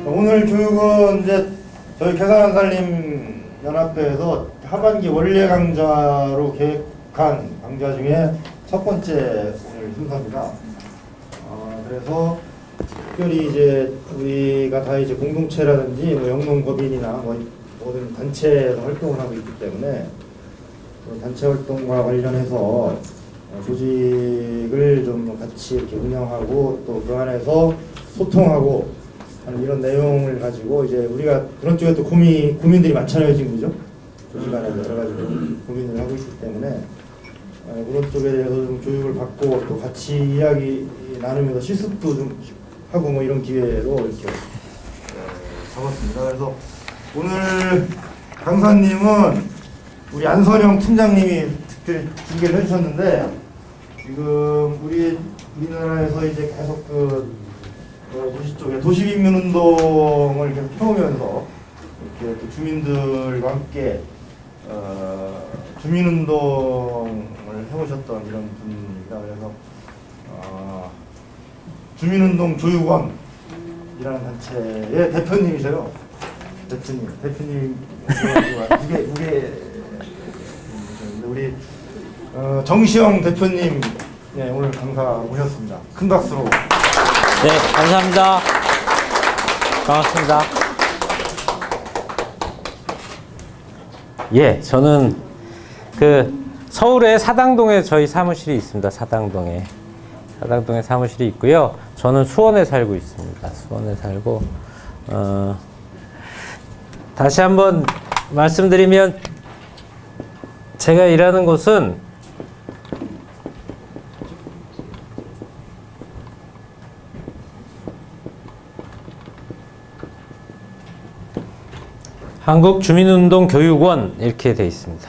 오늘 교육은 이제 저희 계산한살림 연합회에서 하반기 원래 강좌로 계획한 강좌 중에 첫 번째 오늘 순서입니다. 그래서 특별히 이제 우리가 다 이제 공동체라든지 뭐 영농법인이나 뭐 모든 단체에서 활동을 하고 있기 때문에 그 단체 활동과 관련해서 조직을 좀 같이 이렇게 운영하고 또 그 안에서 소통하고 하는 이런 내용을 가지고 이제 우리가 그런 쪽에 또 고민들이 많잖아요 지금, 그죠? 조직 안에서 여러 가지 고민을 하고 있기 때문에 그런 쪽에 대해서 좀 교육을 받고 또 같이 이야기 나누면서 실습도 좀 하고 뭐 이런 기회로 이렇게 잡았습니다. 그래서 오늘 강사님은 우리 안선영 팀장님이 특별히 중계를 해주셨는데, 지금 우리나라에서 이제 계속 도시 쪽에 도시빈민운동을 계속 펴오면서 이렇게 또 주민들과 함께 주민운동을 해오셨던 이런 분입니다. 그래서 주민운동 조육원이라는 단체의 대표님이셔요. 대표님 무게 우리 정시영 대표님, 네, 오늘 강사 모셨습니다. 큰 박수로. 네, 감사합니다. 반갑습니다. 예, 저는 서울의 사당동에 저희 사무실이 있습니다. 사당동에 사무실이 있고요. 저는 수원에 살고 있습니다. 수원에 살고, 다시 한번 말씀드리면 제가 일하는 곳은 한국주민운동교육원 이렇게 되어 있습니다.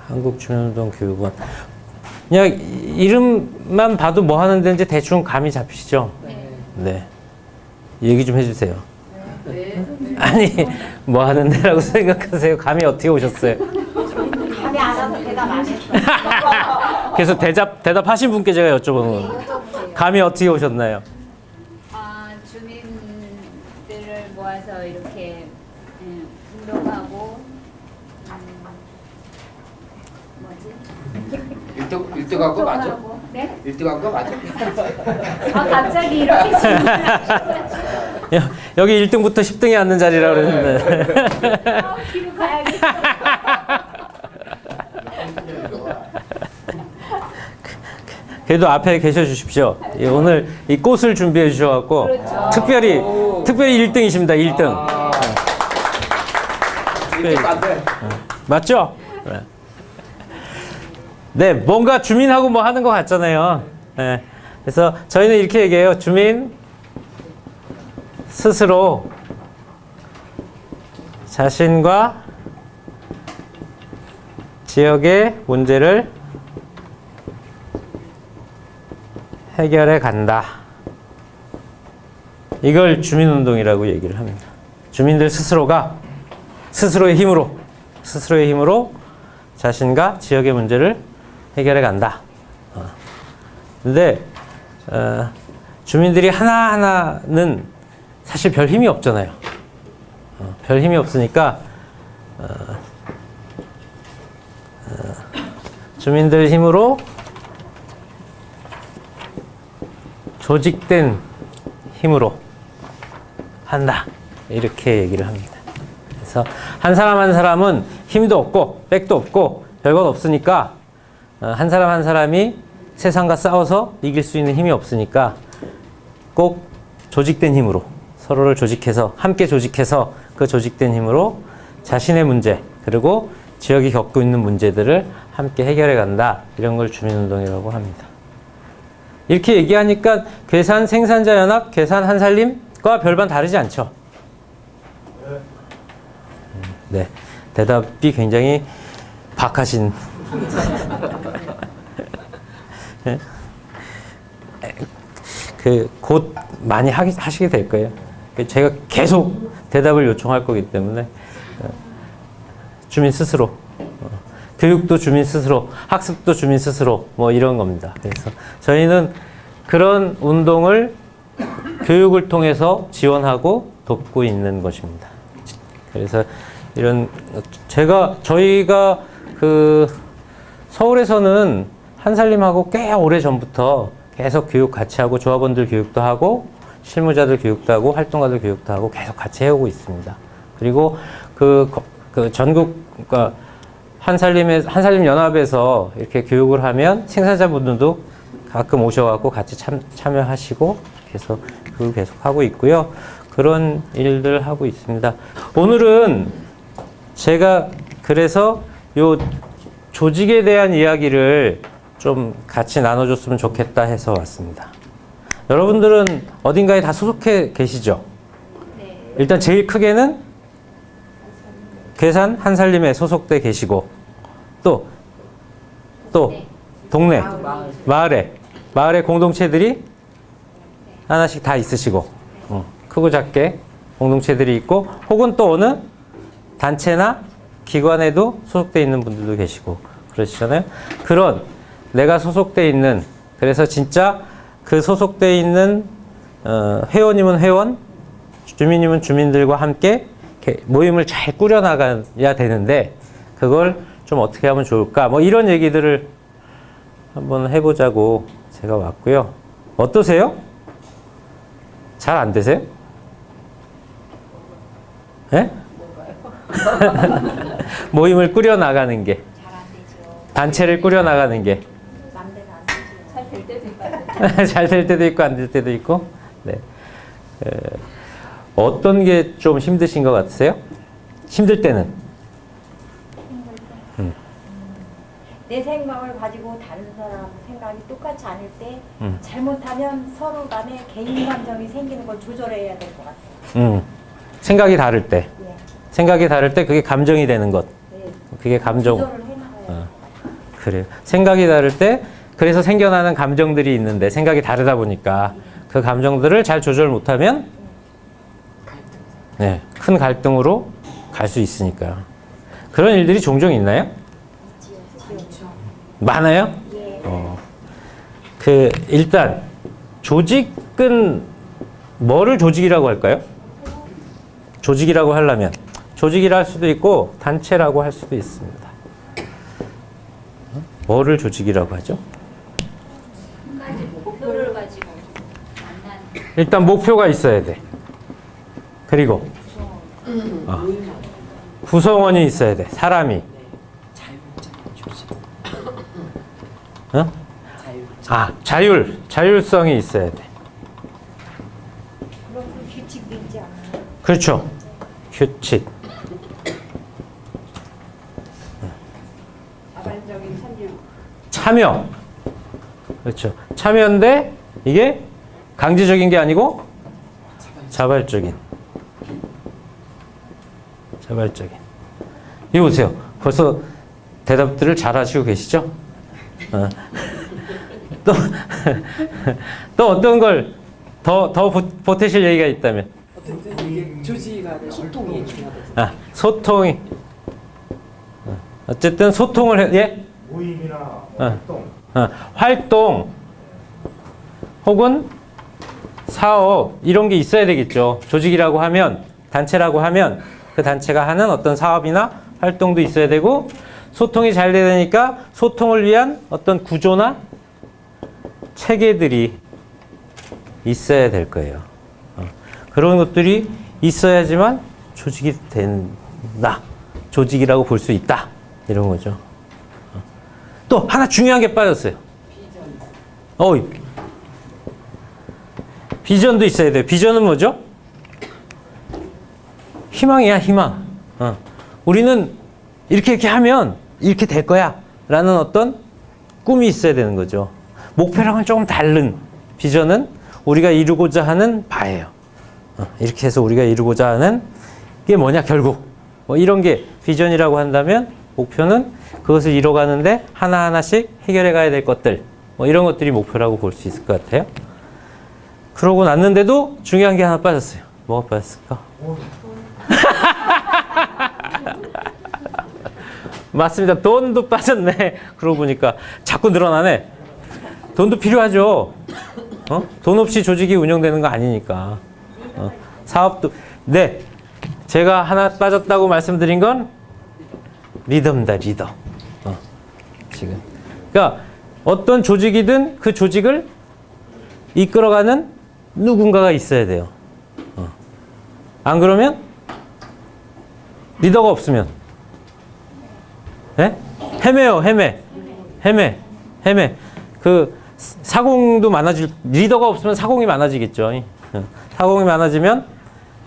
한국주민운동교육원. 그냥 이름만 봐도 뭐 하는 데인지 대충 감이 잡히시죠? 네. 얘기 좀 해주세요. 네. 아니, 뭐 하는 데라고 생각하세요? 감이 어떻게 오셨어요? 감이 안 와서 대답 안 했어요. 그래서 대답하신 분께 제가 여쭤보는 거예요. 감이 어떻게 오셨나요? 주민들을 모아서 이렇게 운동하고 뭐지? 1등 거 맞아? 네? 1등 거 맞아? 갑자기 이렇게 여기 1등부터 10등이 앉는 자리라고 그랬는데. 뒤로 가야겠어. 그래도 앞에 계셔 주십시오. 예, 오늘 이 꽃을 준비해 주셔갖고 그렇죠. 특별히 1등이십니다. 1등. 1등 안 돼. 맞죠? 네, 뭔가 주민하고 뭐 하는 것 같잖아요. 네. 그래서 저희는 이렇게 얘기해요. 주민 스스로 자신과 지역의 문제를 해결해 간다. 이걸 주민운동이라고 얘기를 합니다. 주민들 스스로가 스스로의 힘으로 자신과 지역의 문제를 해결해 간다. 근데 주민들이 하나하나는 사실 별 힘이 없잖아요. 별 힘이 없으니까 주민들 힘으로 조직된 힘으로 한다. 이렇게 얘기를 합니다. 그래서 한 사람 한 사람은 힘도 없고 백도 없고 별건 없으니까 한 사람 한 사람이 세상과 싸워서 이길 수 있는 힘이 없으니까 꼭 조직된 힘으로 서로를 조직해서 함께 조직해서 그 조직된 힘으로 자신의 문제 그리고 지역이 겪고 있는 문제들을 함께 해결해 간다. 이런 걸 주민운동이라고 합니다. 이렇게 얘기하니까 괴산 생산자연합, 괴산 한살림과 별반 다르지 않죠? 네. 대답이 굉장히 박하신. 곧 많이 하시게 될 거예요. 제가 계속 대답을 요청할 거기 때문에 주민 스스로, 교육도 주민 스스로, 학습도 주민 스스로 뭐 이런 겁니다. 그래서 저희는 그런 운동을 교육을 통해서 지원하고 돕고 있는 것입니다. 그래서 이런 저희가 그 서울에서는 한살림하고 꽤 오래 전부터 계속 교육 같이 하고 조합원들 교육도 하고 실무자들 교육도 하고 활동가들 교육도 하고 계속 같이 해오고 있습니다. 그리고 그 전국 그러니까 한살림 연합에서 이렇게 교육을 하면 생산자분들도 가끔 오셔갖고 같이 참여하시고 계속 하고 있고요. 그런 일들 하고 있습니다. 오늘은 제가 그래서 요 조직에 대한 이야기를 좀 같이 나눠줬으면 좋겠다 해서 왔습니다. 여러분들은 어딘가에 다 소속해 계시죠? 네. 일단 제일 크게는 괴산 한살림에 소속돼 계시고 또 네. 동네 마을에 공동체들이 하나씩 다 있으시고 크고 작게 공동체들이 있고 혹은 또 어느 단체나 기관에도 소속돼 있는 분들도 계시고 그러시잖아요. 그런 내가 소속돼 있는 그래서 진짜 그 소속돼 있는 회원이면 회원, 주민이면 주민들과 함께 이렇게 모임을 잘 꾸려나가야 되는데 그걸 좀 어떻게 하면 좋을까? 뭐 이런 얘기들을 한번 해보자고 제가 왔고요. 어떠세요? 잘 안 되세요? 예? 모임을 꾸려나가는 게 잘 안 되죠. 단체를 꾸려나가는 게 맘대로 안 되죠. 잘 될 때도 있고 안 될 때도 잘 될 때도 있고 안 될 때도 있고. 네. 어떤 게 좀 힘드신 것 같으세요? 힘들 때는? 내 생각을 가지고 다른 사람 생각이 똑같지 않을 때 음. 잘못하면 서로 간에 개인 감정이 생기는 걸 조절해야 될 것 같아요. 생각이 다를 때. 예. 생각이 다를 때 그게 감정이 되는 것. 네. 그게 감정. 조절을 해나가야 그래요. 생각이 다를 때 그래서 생겨나는 감정들이 있는데 생각이 다르다 보니까 그 감정들을 잘 조절 못하면 네, 큰 갈등으로 갈 수 있으니까요. 그런 일들이 종종 있나요? 많아요? 예. 일단 조직은 뭐를 조직이라고 할까요? 조직이라고 하려면 조직이라 할 수도 있고 단체라고 할 수도 있습니다. 뭐를 조직이라고 하죠? 한 가지 목표를 가지고 만난 일단 목표가 있어야 돼. 그리고 구성원이 있어야 돼. 사람이. 어? 자율성이 있어야 돼. 그럼 그 규칙도 있지 않나요? 그렇죠. 규칙. 자발적인 참여. 그렇죠. 참여인데 이게 강제적인 게 아니고 자발적인. 이거 보세요. 벌써 대답들을 잘 하시고 계시죠? 또 어떤 걸 더 보태실 얘기가 있다면? 어쨌든 이게 조직 간의 소통이 중요하다. 소통이. 어쨌든 소통을 예? 모임이나 활동. 활동. 활동 혹은 사업 이런 게 있어야 되겠죠. 조직이라고 하면 단체라고 하면 그 단체가 하는 어떤 사업이나 활동도 있어야 되고 소통이 잘 되니까 소통을 위한 어떤 구조나 체계들이 있어야 될 거예요. 그런 것들이 있어야지만 조직이 된다. 조직이라고 볼 수 있다. 이런 거죠. 또 하나 중요한 게 빠졌어요. 비전도 있어야 돼요. 비전은 뭐죠? 희망이야, 희망. 우리는 이렇게 하면 이렇게 될 거야. 라는 어떤 꿈이 있어야 되는 거죠. 목표랑은 조금 다른 비전은 우리가 이루고자 하는 바예요. 이렇게 해서 우리가 이루고자 하는 게 뭐냐, 결국. 뭐 이런 게 비전이라고 한다면 목표는 그것을 이뤄가는데 하나하나씩 해결해 가야 될 것들. 뭐 이런 것들이 목표라고 볼 수 있을 것 같아요. 그러고 났는데도 중요한 게 하나 빠졌어요. 뭐가 빠졌을까? 맞습니다. 돈도 빠졌네. 그러고 보니까 자꾸 늘어나네. 돈도 필요하죠. 돈 없이 조직이 운영되는 거 아니니까. 사업도, 네. 제가 하나 빠졌다고 말씀드린 건 리더입니다, 리더. 지금. 그러니까 어떤 조직이든 그 조직을 이끌어가는 누군가가 있어야 돼요. 안 그러면 리더가 없으면 예? 헤매요, 헤매. 그 사공도 많아질, 리더가 없으면 사공이 많아지겠죠. 사공이 많아지면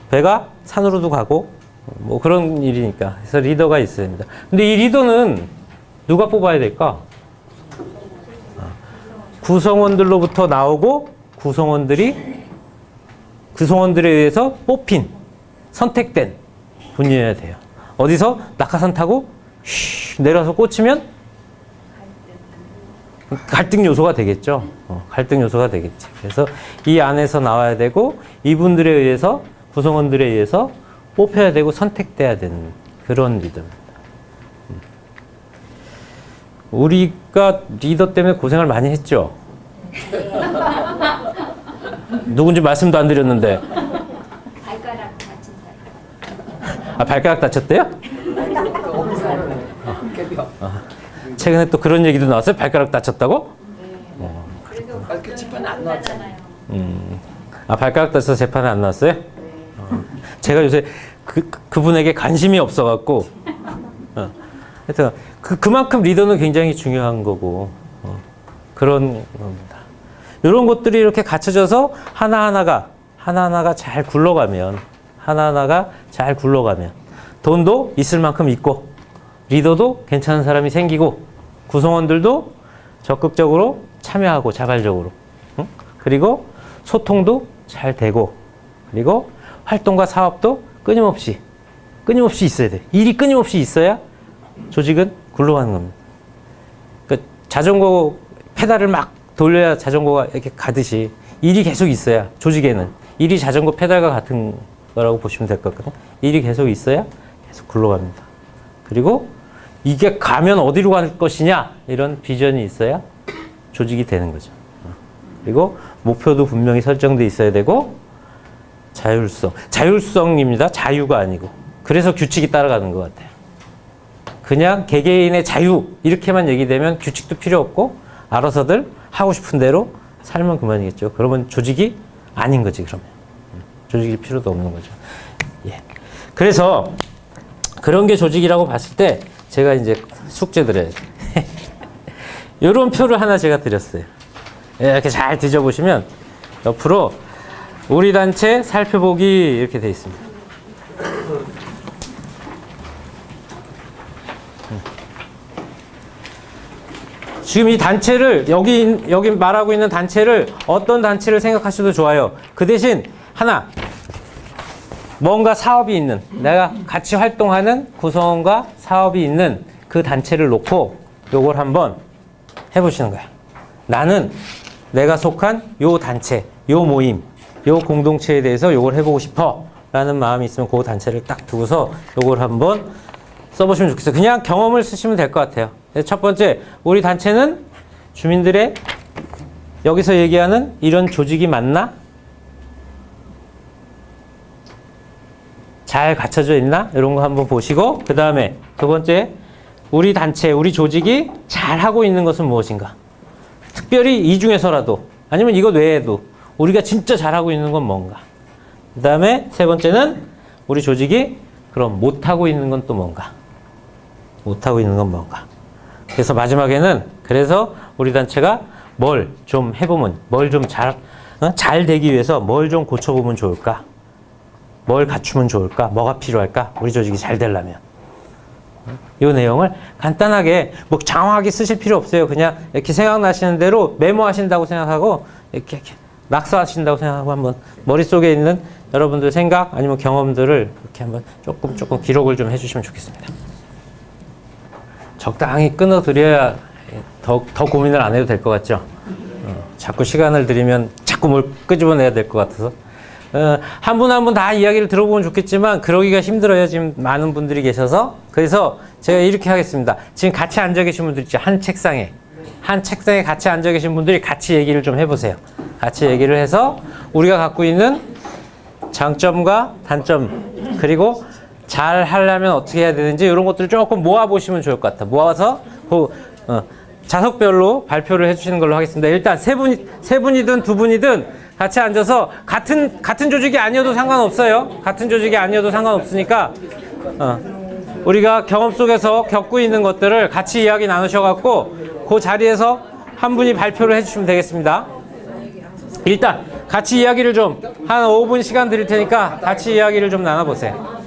배가 산으로도 가고 뭐 그런 일이니까. 그래서 리더가 있어야 됩니다. 근데 이 리더는 누가 뽑아야 될까? 구성원들로부터 나오고 구성원들에 의해서 뽑힌, 선택된 분이어야 돼요. 어디서 낙하산 타고 내려서 꽂히면 갈등 요소가 되겠죠. 갈등 요소가 되겠지. 그래서 이 안에서 나와야 되고 이분들에 의해서, 구성원들에 의해서 뽑혀야 되고 선택돼야 되는 그런 리더입니다. 우리가 리더 때문에 고생을 많이 했죠. 누군지 말씀도 안 드렸는데. 발가락 다친 사람. 아, 발가락 다쳤대요? 최근에 또 그런 얘기도 나왔어요? 발가락 다쳤다고? 그래도 그 재판은 안 나왔잖아요. 아, 발가락 다쳐서 재판에 안 나왔어요? 제가 요새 그분에게 관심이 없어갖고. 하여튼 그만큼 리더는 굉장히 중요한 거고 그런 겁니다. 이런 것들이 이렇게 갖춰져서 하나하나가 잘 굴러가면 돈도 있을 만큼 있고 리더도 괜찮은 사람이 생기고 구성원들도 적극적으로 참여하고 자발적으로 그리고 소통도 잘 되고 그리고 활동과 사업도 끊임없이 있어야 돼. 일이 끊임없이 있어야 조직은 굴러가는 겁니다. 그러니까 자전거 페달을 막 돌려야 자전거가 이렇게 가듯이 일이 계속 있어야 조직에는 일이 자전거 페달과 같은 거라고 보시면 될 것 같거든요. 일이 계속 있어야 계속 굴러갑니다. 그리고 이게 가면 어디로 갈 것이냐 이런 비전이 있어야 조직이 되는 거죠. 그리고 목표도 분명히 설정돼 있어야 되고 자율성입니다. 자유가 아니고. 그래서 규칙이 따라가는 것 같아요. 그냥 개개인의 자유 이렇게만 얘기되면 규칙도 필요 없고 알아서들 하고 싶은 대로 살면 그만이겠죠. 그러면 조직이 아닌 거지. 그러면 조직일 필요도 없는 거죠. 예. 그래서 그런 게 조직이라고 봤을 때 제가 이제 숙제 드려야죠. 이런 표를 하나 제가 드렸어요. 이렇게 잘 뒤져보시면 옆으로 우리 단체 살펴보기 이렇게 돼 있습니다. 지금 이 단체를 여기 말하고 있는 단체를 어떤 단체를 생각하셔도 좋아요. 그 대신 하나 뭔가 사업이 있는 내가 같이 활동하는 구성원과 사업이 있는 그 단체를 놓고 요걸 한번 해보시는 거야. 나는 내가 속한 요 단체, 요 모임, 요 공동체에 대해서 요걸 해보고 싶어 라는 마음이 있으면 그 단체를 딱 두고서 요걸 한번 써보시면 좋겠어요. 그냥 경험을 쓰시면 될 것 같아요. 첫 번째, 우리 단체는 주민들의 여기서 얘기하는 이런 조직이 맞나? 잘 갖춰져 있나? 이런 거 한번 보시고 그 다음에 두 번째, 우리 단체, 우리 조직이 잘하고 있는 것은 무엇인가? 특별히 이 중에서라도 아니면 이것 외에도 우리가 진짜 잘하고 있는 건 뭔가? 그 다음에 세 번째는 우리 조직이 그럼 못하고 있는 건 또 뭔가? 못하고 있는 건 뭔가? 그래서 마지막에는 그래서 우리 단체가 뭘 좀 해보면 뭘 좀 잘 되기 위해서 뭘 좀 고쳐보면 좋을까? 뭘 갖추면 좋을까? 뭐가 필요할까? 우리 조직이 잘 되려면. 이 내용을 간단하게 뭐 장황하게 쓰실 필요 없어요. 그냥 이렇게 생각나시는 대로 메모하신다고 생각하고 이렇게 낙서하신다고 생각하고 한번 머릿속에 있는 여러분들 생각 아니면 경험들을 이렇게 한번 조금 기록을 좀 해주시면 좋겠습니다. 적당히 끊어드려야 더 고민을 안 해도 될 것 같죠? 자꾸 시간을 들이면 자꾸 뭘 끄집어내야 될 것 같아서 한 분 한 분 다 이야기를 들어보면 좋겠지만 그러기가 힘들어요. 지금 많은 분들이 계셔서. 그래서 제가 이렇게 하겠습니다. 지금 같이 앉아 계신 분들 있죠? 한 책상에 같이 앉아 계신 분들이 같이 얘기를 좀 해보세요. 같이 얘기를 해서 우리가 갖고 있는 장점과 단점 그리고 잘 하려면 어떻게 해야 되는지 이런 것들을 조금 모아보시면 좋을 것 같아요. 모아서 자석별로 발표를 해주시는 걸로 하겠습니다. 일단 세 분이든 두 분이든 같이 앉아서 같은 조직이 아니어도 상관없어요. 같은 조직이 아니어도 상관없으니까 우리가 경험 속에서 겪고 있는 것들을 같이 이야기 나누셔갖고 그 자리에서 한 분이 발표를 해주시면 되겠습니다. 일단 같이 이야기를 좀 한 5분 시간 드릴 테니까 같이 이야기를 좀 나눠보세요.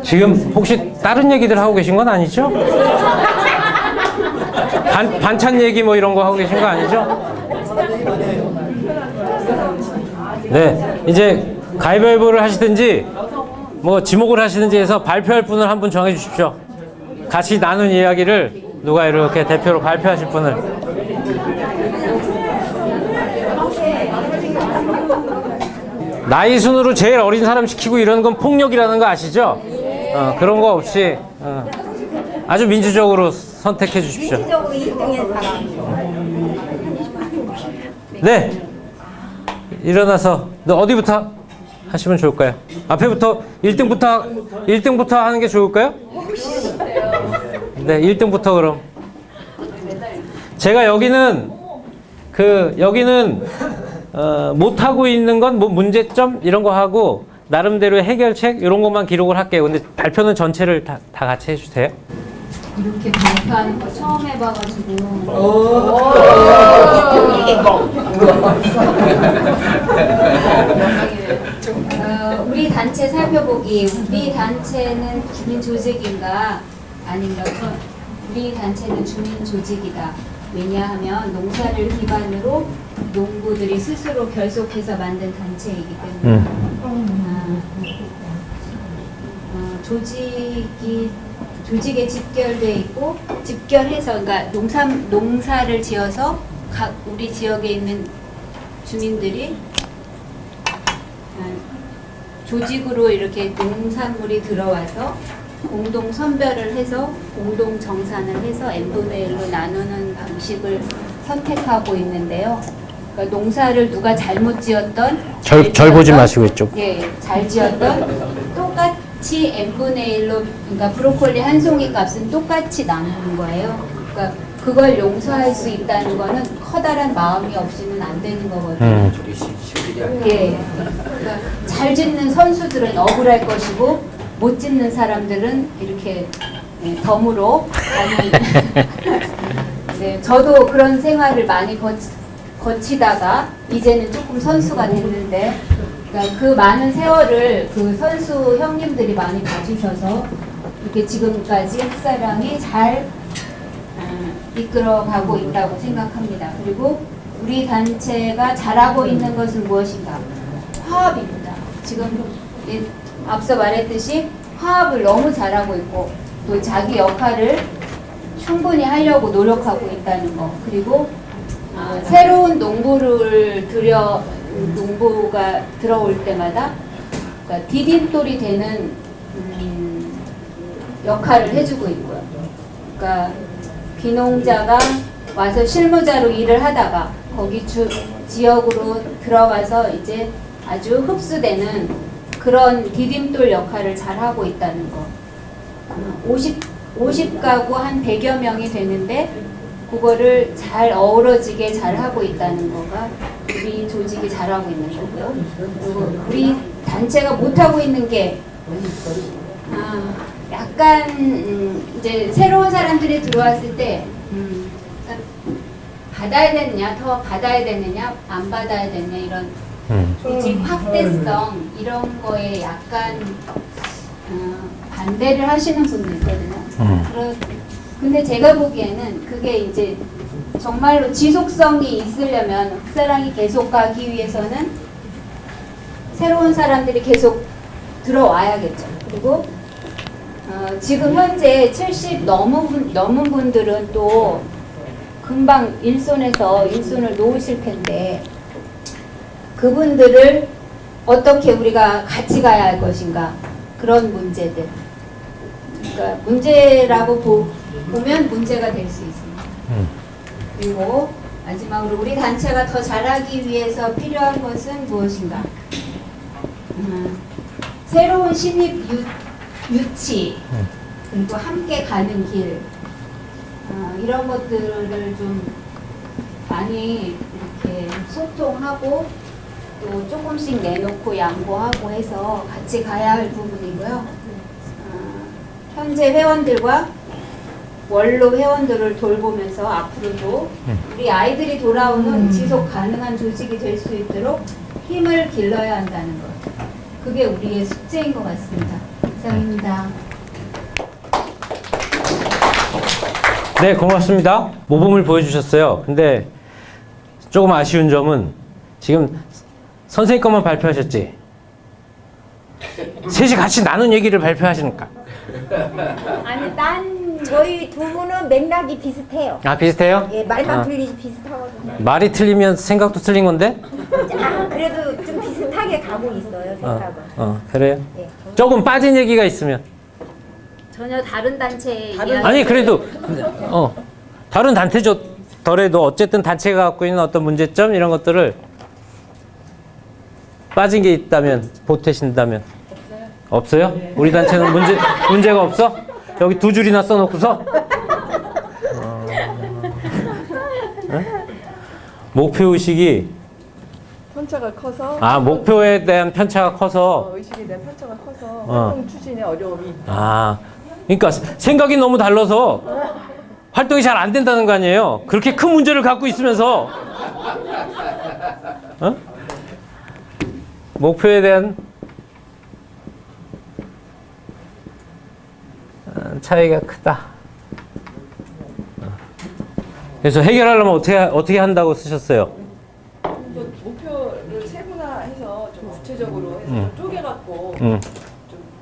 지금 혹시 다른 얘기들 하고 계신 건 아니죠? 반찬 얘기 뭐 이런 거 하고 계신 거 아니죠? 네, 이제 가위바위보를 하시든지 뭐 지목을 하시든지 해서 발표할 분을 한 분 정해 주십시오. 같이 나눈 이야기를 누가 이렇게 대표로 발표하실 분을. 나이 순으로 제일 어린 사람 시키고 이러는 건 폭력이라는 거 아시죠? 그런 거 없이 아주 민주적으로 선택해 주십시오. 민주적으로 1등의 사람. 네. 일어나서 어디부터 하시면 좋을까요? 앞에부터 1등부터 하는 게 좋을까요? 네, 1등부터 그럼. 제가 여기는 못하고 있는 건 뭐 문제점 이런 거 하고 나름대로의 해결책 이런 것만 기록을 할게요. 근데 발표는 전체를 다 같이 해주세요. 이렇게 발표하는 거 처음 해봐가지고. 우리 단체 살펴보기. 우리 단체는 주민 조직인가 아닌가? 우리 단체는 주민 조직이다. 왜냐하면 농사를 기반으로 농부들이 스스로 결속해서 만든 단체이기 때문에 조직에 집결돼 있고 집결해서 그러니까 농사를 지어서 각 우리 지역에 있는 주민들이 조직으로 이렇게 농산물이 들어와서 공동 선별을 해서 공동 정산을 해서 n분의 1로 나누는 방식을 선택하고 있는데요. 그러니까 농사를 누가 잘못 지었던 절 보지 마시고 이쪽. 예, 잘 지었던 똑같이 n분의 1로 그러니까 브로콜리 한 송이 값은 똑같이 나누는 거예요. 그러니까 그걸 용서할 수 있다는 거는 커다란 마음이 없이는 안 되는 거거든요. 예, 그러니까 잘 짓는 선수들은 억울할 것이고 못 짓는 사람들은 이렇게 덤으로 네, 저도 그런 생활을 많이 거치다가 이제는 조금 선수가 됐는데 그러니까 그 많은 세월을 그 선수 형님들이 많이 봐주셔서 이렇게 지금까지 흑사랑이 잘 이끌어가고 있다고 생각합니다. 그리고 우리 단체가 잘하고 있는 것은 무엇인가? 화합입니다. 지금 앞서 말했듯이 화합을 너무 잘하고 있고 또 자기 역할을 충분히 하려고 노력하고 있다는 거. 그리고 새로운 농부가 들어올 때마다 그러니까 디딤돌이 되는 역할을 해주고 있고요. 그러니까 귀농자가 와서 실무자로 일을 하다가 거기 지역으로 들어가서 이제 아주 흡수되는 그런 디딤돌 역할을 잘 하고 있다는 거. 50가구 한 100여 명이 되는데 그거를 잘 어우러지게 잘 하고 있다는 거가 우리 조직이 잘하고 있는 거고요. 그리고 우리 단체가 못하고 있는 게 약간 이제 새로운 사람들이 들어왔을 때 받아야 되느냐, 더 받아야 되느냐, 안 받아야 되느냐 이런 조직 확대성 이런 거에 약간 반대를 하시는 분도 있거든요. 근데 제가 보기에는 그게 이제 정말로 지속성이 있으려면 흑사랑이 계속 가기 위해서는 새로운 사람들이 계속 들어와야겠죠. 그리고 지금 현재 70 넘은 분들은 또 금방 일손을 놓으실 텐데 그분들을 어떻게 우리가 같이 가야 할 것인가 그런 문제들. 그러니까 문제라고 보면 문제가 될 수 있습니다. 그리고 마지막으로 우리 단체가 더 잘하기 위해서 필요한 것은 무엇인가? 새로운 신입 유치, 그리고 함께 가는 길, 이런 것들을 좀 많이 이렇게 소통하고 또 조금씩 내놓고 양보하고 해서 같이 가야 할 부분이고요. 현재 회원들과 원로 회원들을 돌보면서 앞으로도 우리 아이들이 돌아오는 지속 가능한 조직이 될 수 있도록 힘을 길러야 한다는 것. 그게 우리의 숙제인 것 같습니다. 이상입니다. 네, 고맙습니다. 모범을 보여주셨어요. 근데 조금 아쉬운 점은 지금 선생님 것만 발표하셨지? 셋이 같이 나눈 얘기를 발표하시니까. 아니 저희 두 분은 맥락이 비슷해요. 아, 비슷해요? 예, 말만 아. 틀리지 비슷하거든요. 말이 틀리면 생각도 틀린 건데? 그래도 좀 비슷하게 가고 있어요, 생각은. 그래요? 예. 조금 빠진 얘기가 있으면. 전혀 다른 단체의 아니, 그래도, 다른 단체더라도 어쨌든 단체가 갖고 있는 어떤 문제점, 이런 것들을 빠진 게 있다면, 보태신다면. 없어요? 없어요? 우리 단체는 문제가 없어? 여기 두 줄이나 써놓고서? 목표의식이, 편차가 커서 목표에 대한 편차가 커서, 의식에 대한 편차가 커서 활동 추진에 어려움이 그러니까 생각이 너무 달라서 활동이 잘 안 된다는 거 아니에요? 그렇게 큰 문제를 갖고 있으면서. 목표에 대한 차이가 크다. 그래서 해결하려면 어떻게 한다고 쓰셨어요? 목표를 세분화해서 좀 구체적으로 해서 좀 쪼개갖고 좀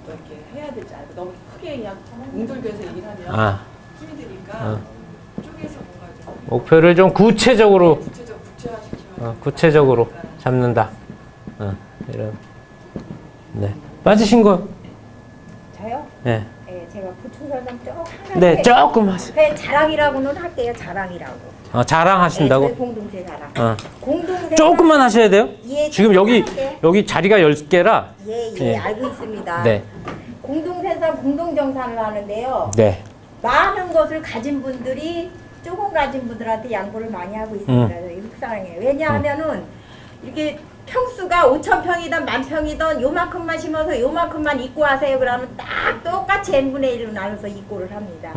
이렇게 해야 되지 않을까. 너무 크게 그냥 뭉돌겨서 얘기를 하면 힘이 드니까 쪼개서 뭔가 좀 목표를 좀 구체적으로 구체화시키면 구체적으로 잡는다. 이런. 네. 빠지신 거? 저요? 네. 예, 제가 보충 설명 조금 하나. 네, 조금 하세요. 그냥 자랑이라고는 할게요, 자랑이라고. 자랑하신다고? 저희 공동체 자랑. 공동체 조금만 하셔야 돼요? 예, 지금 조금만 할게요. 여기 자리가 10개라. 예, 알고 있습니다. 네. 공동생산, 공동정산을 하는데요. 네. 많은 것을 가진 분들이 조금 가진 분들한테 양보를 많이 하고 있습니다. 이 흑사랑에. 왜냐하면은 이렇게 평수가 5,000평이든 10,000평이든 요만큼만 심어서 요만큼만 입고 하세요. 그러면 딱 똑같이 n분의 1로 나눠서 입고를 합니다.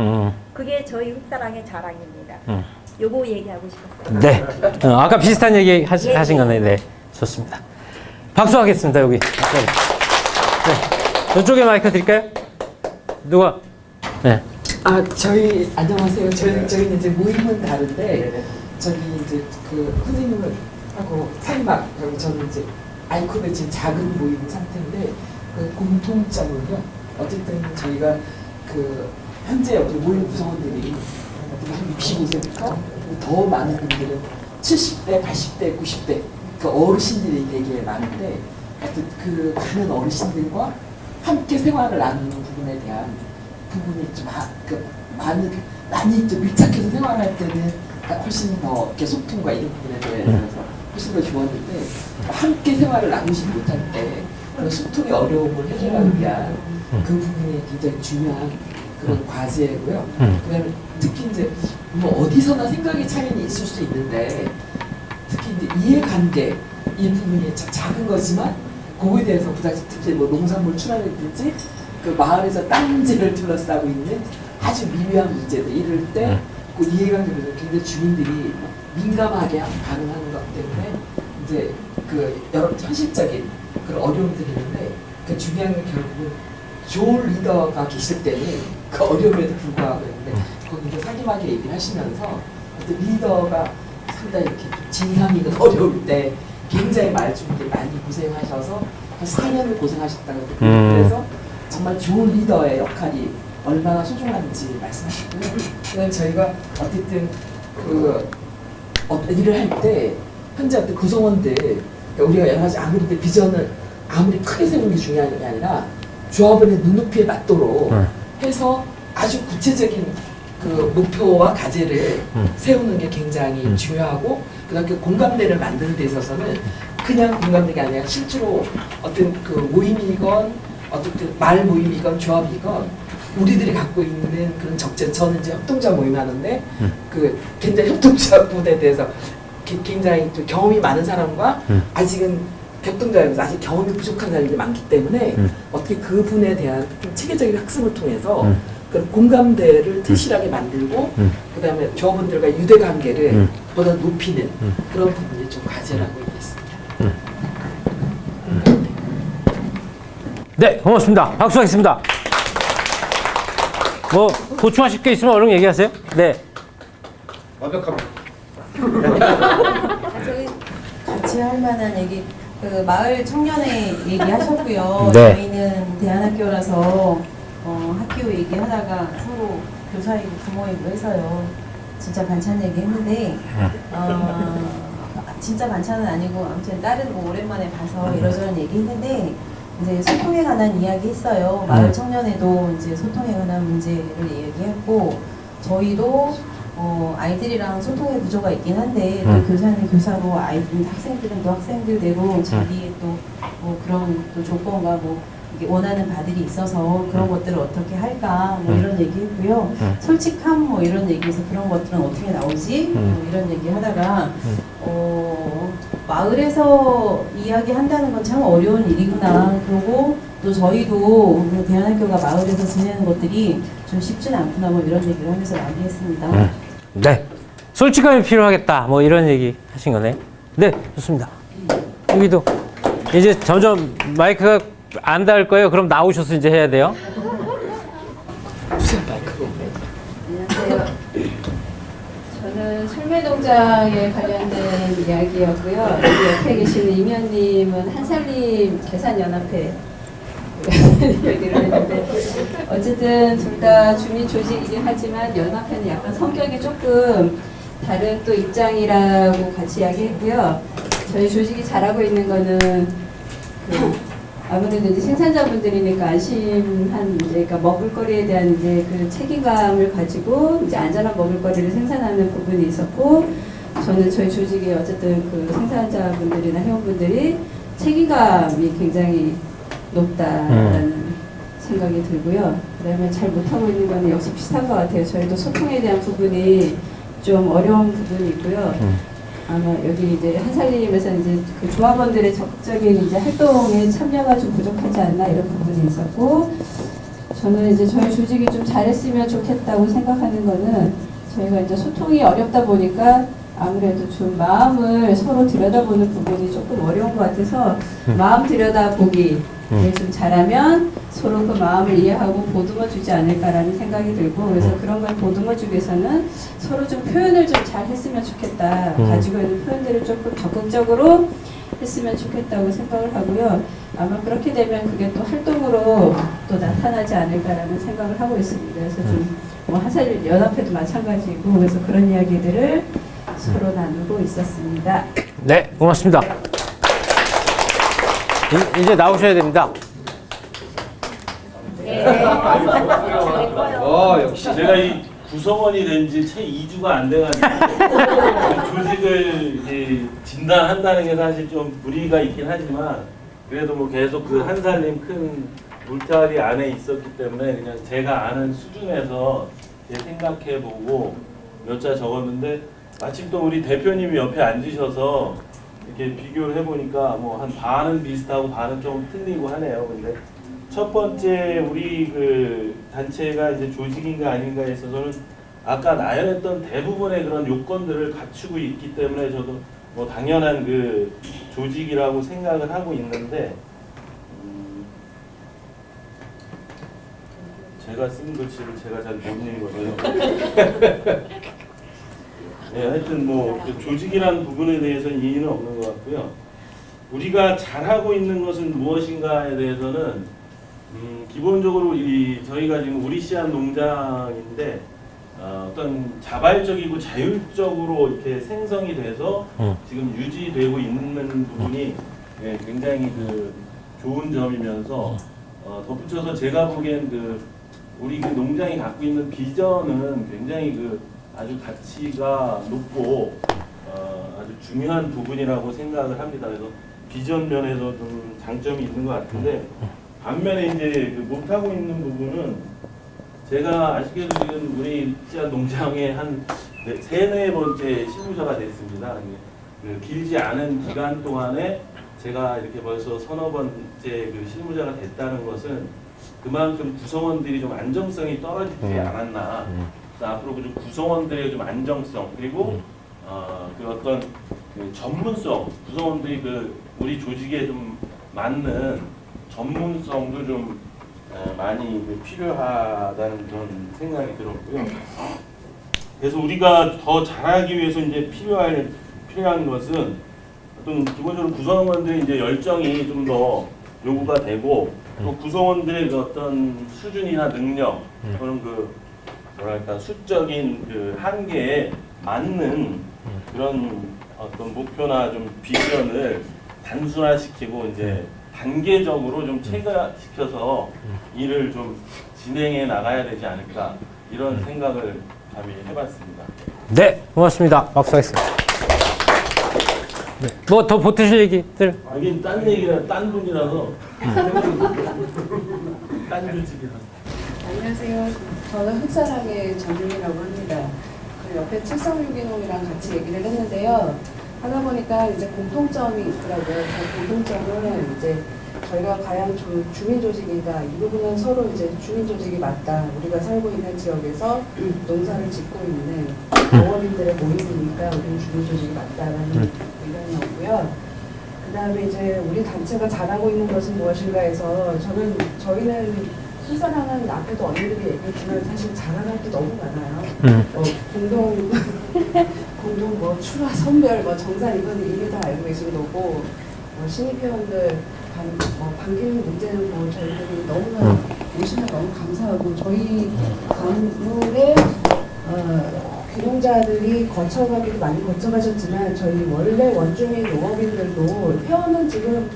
그게 저희 흑사랑의 자랑입니다. 요거 얘기하고 싶었어요. 네. 아까 비슷한 얘기 하신 거네. 네. 좋습니다. 박수 하겠습니다. 여기. 네. 이쪽에 마이크 드릴까요? 누가? 네. 저희 안녕하세요. 저희는 이제 모임은 다른데 저기 이제 그 선생님을 하고 사이막하고 저는 이제 아이콘의 지금 작은 모임 상태인데 그 공통점은요. 어쨌든 저희가 그 현재 여기 모임 구성원들이 한 65세부터 더 많은 분들은 70대, 80대, 90대 그 어르신들이 되게 많은데 하여튼 그 많은 어르신들과 함께 생활을 나누는 부분에 대한 부분이 좀 많이 좀 밀착해서 생활할 때는 훨씬 더 이렇게 소통과 이런 부분에 대해서 훨씬 더 좋았는데 함께 생활을 나누지 못할 때 그런 소통의 어려움을 해결하기 위한 그 부분이 굉장히 중요한 그런 과제고요. 그다음에 특히 이제 뭐 어디서나 생각의 차이는 있을 수 있는데 특히 이제 이해관계 이 부분이 작은 거지만 그거에 대해서 특히 뭐 농산물 출하라든지 그 마을에서 땅 문제를 둘러싸고 있는 아주 미묘한 문제들 이럴 때 그 이해관계를 굉장히 주민들이 민감하게 반응하는 것 때문에 이제 그 여러 현실적인 그런 어려움들이 있는데 그 중요한 건 결국은 좋은 리더가 계실 때는 그 어려움에도 불구하고 있는데 거기서 상임하게 얘기를 하시면서 어떤 리더가 상당히 이렇게 진상 있는 어려울 때 굉장히 말주민들이 많이 고생하셔서 한 4년을 고생하셨다고 그래서 정말 좋은 리더의 역할이 얼마나 소중한지 말씀하셨고요. 그다음에 저희가 어쨌든 그 일을 할 때 현재 어떤 구성원들 그러니까 우리가 여러 가지 아무리 비전을 아무리 크게 세우는 게 중요한 게 아니라 조합원의 눈높이에 맞도록 해서 아주 구체적인 그 목표와 과제를 세우는 게 굉장히 중요하고 그다음에 그 공감대를 만드는 데 있어서는 그냥 공감대가 아니라 실제로 어떤 그 모임이건 어떤 말 모임이건 조합이건 우리들이 갖고 있는 그런 적재 저는 이제 협동자 모임 하는데 그 굉장히 협동자 부분에 대해서 굉장히 좀 경험이 많은 사람과 아직은 협동자에서 아직 경험이 부족한 사람들이 많기 때문에 어떻게 그분에 대한 좀 체계적인 학습을 통해서 그런 공감대를 튼실하게 만들고 그다음에 조합원들과 유대 관계를 보다 높이는 그런 부분이 좀 과제라고 있겠습니다. 네, 고맙습니다. 박수 하겠습니다. 뭐 보충하실 게 있으면 얼른 얘기하세요. 네. 완벽합니다. 저희 같이 할 만한 얘기, 그 마을 청년회 얘기하셨고요. 네. 저희는 대안학교라서 학교 얘기하다가 서로 교사이고 부모이고 해서요. 진짜 반찬 얘기했는데 진짜 반찬은 아니고 아무튼 딸은 뭐 오랜만에 봐서 이러저런 얘기했는데 이제 소통에 관한 이야기 했어요. 마을 청년회도 이제 소통에 관한 문제를 얘기했고 저희도 아이들이랑 소통의 구조가 있긴 한데 또 교사는 교사로 아이들 학생들은 또 학생들대로 자기의 또 뭐 그런 또 조건과 뭐 이게 원하는 바들이 있어서 그런 것들을 어떻게 할까 뭐 이런 얘기했고요. 솔직함 뭐 이런 얘기에서 그런 것들은 어떻게 나오지 뭐 이런 얘기 하다가 마을에서 이야기한다는 건 참 어려운 일이구나. 그리고 또 저희도 대안학교가 마을에서 지내는 것들이 좀 쉽지는 않구나 뭐 이런 얘기를 하면서 많이 했습니다. 네. 솔직함이 필요하겠다. 뭐 이런 얘기 하신 거네. 네, 좋습니다. 여기도 이제 점점 마이크가 안 닿을 거예요. 그럼 나오셔서 이제 해야 돼요. 무슨 마이크로? 안녕하세요. 저는 설매동장에 관련된 이야기였고요. 여기 옆에 계시는 임현님은 한살림 계산연합회 얘기를 했는데 어쨌든 둘 다 주민 조직이긴 하지만 연합회는 약간 성격이 조금 다른 또 입장이라고 같이 이야기했고요. 저희 조직이 잘하고 있는 거는 아무래도 이제 생산자분들이니까 안심한 이제 그러니까 먹을거리에 대한 이제 그 책임감을 가지고 이제 안전한 먹을거리를 생산하는 부분이 있었고 저는 저희 조직이 어쨌든 그 생산자분들이나 회원분들이 책임감이 굉장히 높다라는 생각이 들고요. 그다음에 잘 못하고 있는 거는 역시 비슷한 것 같아요. 저희도 소통에 대한 부분이 좀 어려운 부분이 있고요. 아마 여기 이제 한살림에서 이제 그 조합원들의 적극적인 이제 활동에 참여가 좀 부족하지 않나 이런 부분이 있었고, 저는 이제 저희 조직이 좀 잘했으면 좋겠다고 생각하는 거는 저희가 이제 소통이 어렵다 보니까 아무래도 좀 마음을 서로 들여다보는 부분이 조금 어려운 것 같아서 마음 들여다보기 좀 잘하면 서로 그 마음을 이해하고 보듬어 주지 않을까라는 생각이 들고, 그래서 그런 걸 보듬어 주기 위해서는 서로 좀 표현을 좀 잘 했으면 좋겠다. 가지고 있는 표현들을 조금 적극적으로 했으면 좋겠다고 생각을 하고요. 아마 그렇게 되면 그게 또 활동으로 또 나타나지 않을까라는 생각을 하고 있습니다. 그래서 좀 뭐 한살 연합회도 마찬가지고, 그래서 그런 이야기들을 서로 나누고 있었습니다. 네, 고맙습니다. 이제 나오셔야 됩니다. 역시. 제가 이 구성원이 된 지 채 2주가 안 돼가지고 조직을 이제 진단한다는 게 사실 좀 무리가 있긴 하지만, 그래도 뭐 계속 그 한살림 큰 울타리 안에 있었기 때문에 그냥 제가 아는 수준에서 생각해보고 몇 자 적었는데, 마침 또 우리 대표님이 옆에 앉으셔서 이렇게 비교를 해보니까 뭐 한 반은 비슷하고 반은 좀 틀리고 하네요. 근데 첫 번째 우리 그 단체가 이제 조직인가 아닌가에 있어서는 아까 나열했던 대부분의 그런 요건들을 갖추고 있기 때문에 저도 뭐 당연한 그 조직이라고 생각을 하고 있는데, 제가 쓴 글씨를 제가 잘 못 읽어서요. 네, 하여튼 뭐 조직이라는 부분에 대해서는 이의는 없는 것 같고요. 우리가 잘하고 있는 것은 무엇인가에 대해서는 기본적으로 저희가 지금 우리씨앗 농장인데 어떤 자발적이고 자율적으로 이렇게 생성이 돼서 지금 유지되고 있는 부분이 굉장히 그 좋은 점이면서 덧붙여서 제가 보기엔 그 우리 그 농장이 갖고 있는 비전은 굉장히 그 아주 가치가 높고 아주 중요한 부분이라고 생각을 합니다. 그래서 비전 면에서 좀 장점이 있는 것 같은데 반면에 이제 그 못하고 있는 부분은 제가 아쉽게도 지금 우리 씨앗 농장에 한 세네 번째 실무자가 됐습니다. 그 길지 않은 기간 동안에 제가 이렇게 벌써 서너 번째 그 실무자가 됐다는 것은 그만큼 구성원들이 좀 안정성이 떨어지지 않았나. 그래서 앞으로 좀 구성원들의 좀 안정성 그리고 그 어떤 그 전문성, 구성원들이 그 우리 조직에 좀 맞는 전문성도 좀 많이 필요하다는 그런 생각이 들었고요. 그래서 우리가 더 잘하기 위해서 이제 필요한 것은 어떤 기본적으로 구성원들의 이제 열정이 좀 더 요구가 되고 또 구성원들의 그 어떤 수준이나 능력 또는 그 뭐랄까 수적인 그 한계에 맞는 그런 어떤 목표나 좀 비전을 단순화시키고 이제 단계적으로 좀 체계화시켜서 일을 좀 진행해 나가야 되지 않을까 이런 생각을 감히 해봤습니다. 네, 고맙습니다. 박수하겠습니다. 네. 뭐 더 보태실 얘기들? 여긴 딴 얘기라 딴 분이라서 딴 조직이라서. 안녕하세요. 저는 흑사랑의 전윤이라고 합니다. 그 옆에 736인홍이랑 같이 얘기를 했는데요. 하다 보니까 이제 공통점이 있더라고요. 그 공통점은 이제 저희가 과연 주민 조직이다. 이 부분은 서로 이제 주민 조직이 맞다. 우리가 살고 있는 지역에서 농사를 짓고 있는 농업인들의 모임이니까 우리는 주민 조직이 맞다라는 의견이 없고요. 그 다음에 이제 우리 단체가 잘하고 있는 것은 무엇인가 해서 저희는 흑사랑은 앞에도 언니들이 얘기했지만 사실 자랑할 게 너무 많아요. 공동 뭐 출하 선별 정산 이건 이미 다 알고 계신 거고 신입 회원들 반기능 문제는 저희들이 너무나 오시면 너무 감사하고 저희 건물에 귀농자들이 거쳐가기도 많이 거쳐가셨지만 저희 원래 원주민 농업인들도 회원은 지금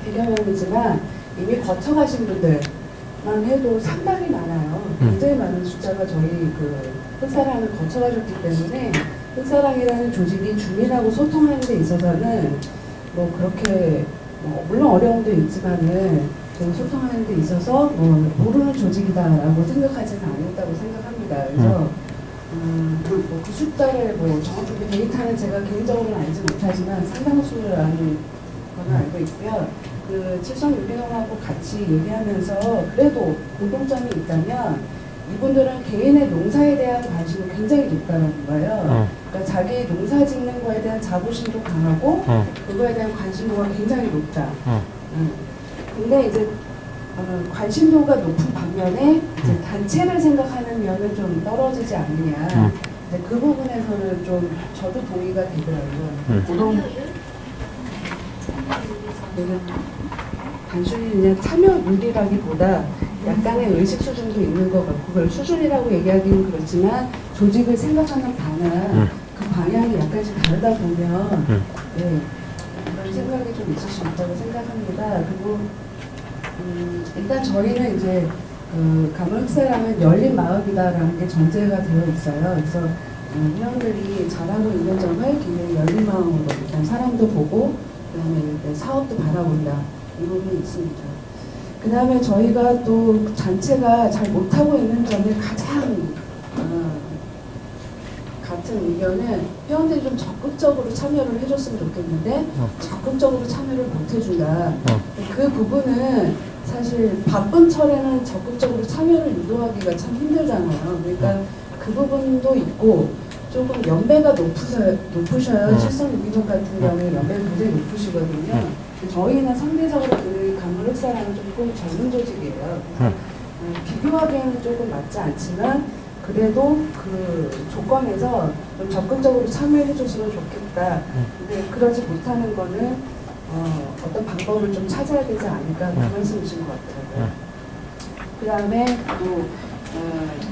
100여 명이지만 이미 거쳐가신 분들만 해도 상당히 많아요. 굉장히 많은 숫자가 저희 그 흑사랑을 거쳐가셨기 때문에 흑사랑이라는 조직이 주민하고 소통하는 데 있어서는 뭐 그렇게 물론 어려움도 있지만은 좀 소통하는 데 있어서 모르는 조직이다라고 생각하지는 않았다고 생각합니다. 그래서 그 숫자를 정확하게 데이터는 제가 개인적으로는 알지 못하지만 상당수라는 건 알고 있고요. 그 736인홍하고 같이 얘기하면서 그래도 공통점이 있다면 이분들은 개인의 농사에 대한 관심이 굉장히 높다는 거예요. 그러니까 자기 농사 짓는 거에 대한 자부심도 강하고 그거에 대한 관심도가 굉장히 높다. 근데 이제 관심도가 높은 반면에 이제 단체를 생각하는 면은 좀 떨어지지 않느냐. 이제 그 부분에서는 좀 저도 동의가 되더라고요. 그런 단순히 그냥 참여율이라기보다 약간의 의식 수준도 있는 것 같고 그걸 수준이라고 얘기하기는 그렇지만 조직을 생각하는 그 방향이 약간씩 다르다 보면 그런 생각이 좀 있을 수 있다고 생각합니다. 그리고 일단 저희는 이제 가물흑사랑은 열린 마음이다라는 게 전제가 되어 있어요. 그래서 회원들이 잘하고 있는 점을 굉장히 열린 마음으로 일단 사람도 보고 그다음에 사업도 바라본다 이 부분이 있습니다. 그 다음에 저희가 또 단체가 잘 못하고 있는 점이 가장 같은 의견은 회원들이 좀 적극적으로 참여를 해줬으면 좋겠는데 적극적으로 참여를 못 해준다. 그 부분은 사실 바쁜 철에는 적극적으로 참여를 유도하기가 참 힘들잖아요. 그러니까 그 부분도 있고 조금 연배가 높으셔요. 736인홍 같은 경우에 연배가 굉장히 높으시거든요. 저희는 상대적으로 그 가물흑사랑은 조금 젊은 조직이에요. 비교하기에는 조금 맞지 않지만 그래도 그 조건에서 좀 적극적으로 참여해줬으면 좋겠다. 근데 그러지 못하는 거는 어떤 방법을 좀 찾아야 되지 않을까 그 말씀이신 것 같더라고요. 그 다음에 또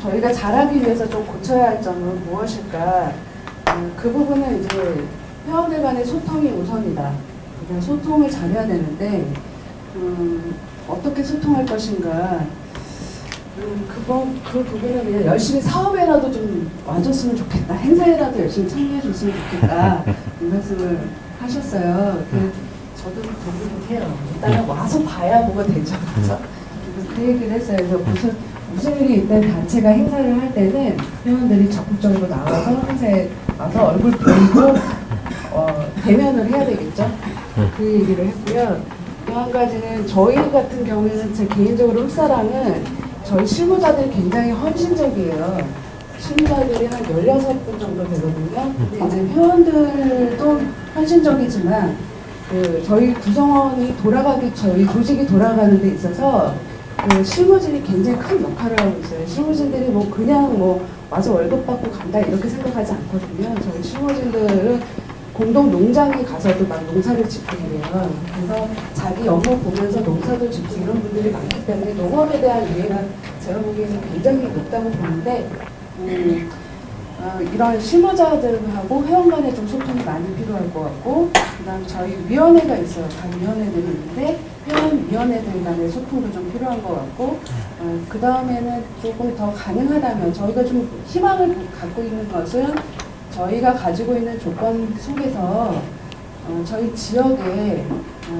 저희가 잘하기 위해서 좀 고쳐야 할 점은 무엇일까? 그 부분은 이제 회원들 간의 소통이 우선이다. 그냥 소통을 잘해야 되는데 어떻게 소통할 것인가? 그 부분은 그냥 열심히 사업에라도 좀 와줬으면 좋겠다. 행사에라도 열심히 참여해줬으면 좋겠다. 이 말씀을 하셨어요. 저도 동의해요. 일단은 와서 봐야 뭐가 되죠. 그래서 그 얘기를 했어요. 그래서 무슨 일이 있든 단체가 행사를 할 때는 회원들이 적극적으로 나와서 행사에 와서 얼굴 보이고 대면을 해야 되겠죠. 그 얘기를 했고요. 또 한 가지는 저희 같은 경우에는 제 개인적으로 흡사랑은 저희 실무자들이 굉장히 헌신적이에요. 실무자들이 한 16분 정도 되거든요. 근데 이제 회원들도 헌신적이지만 저희 구성원이 저희 조직이 돌아가는 데 있어서 실무진이 굉장히 큰 역할을 하고 있어요. 실무진들이 그냥 와서 월급 받고 간다 이렇게 생각하지 않거든요. 저희 실무진들은 공동 농장에 가서도 막 농사를 짓고 이래요. 그래서 자기 업무 보면서 농사도 짓고 이런 분들이 많기 때문에 농업에 대한 이해가 제가 보기에는 굉장히 높다고 보는데 이런 실무자들하고 회원 간에 좀 소통이 많이 필요할 것 같고, 그다음 저희 위원회가 있어요. 각 위원회들이 있는데 회원 위원회들 간의 소통도 좀 필요한 것 같고, 그 다음에는 조금 더 가능하다면 저희가 좀 희망을 갖고 있는 것은 저희가 가지고 있는 조건 속에서 저희 지역에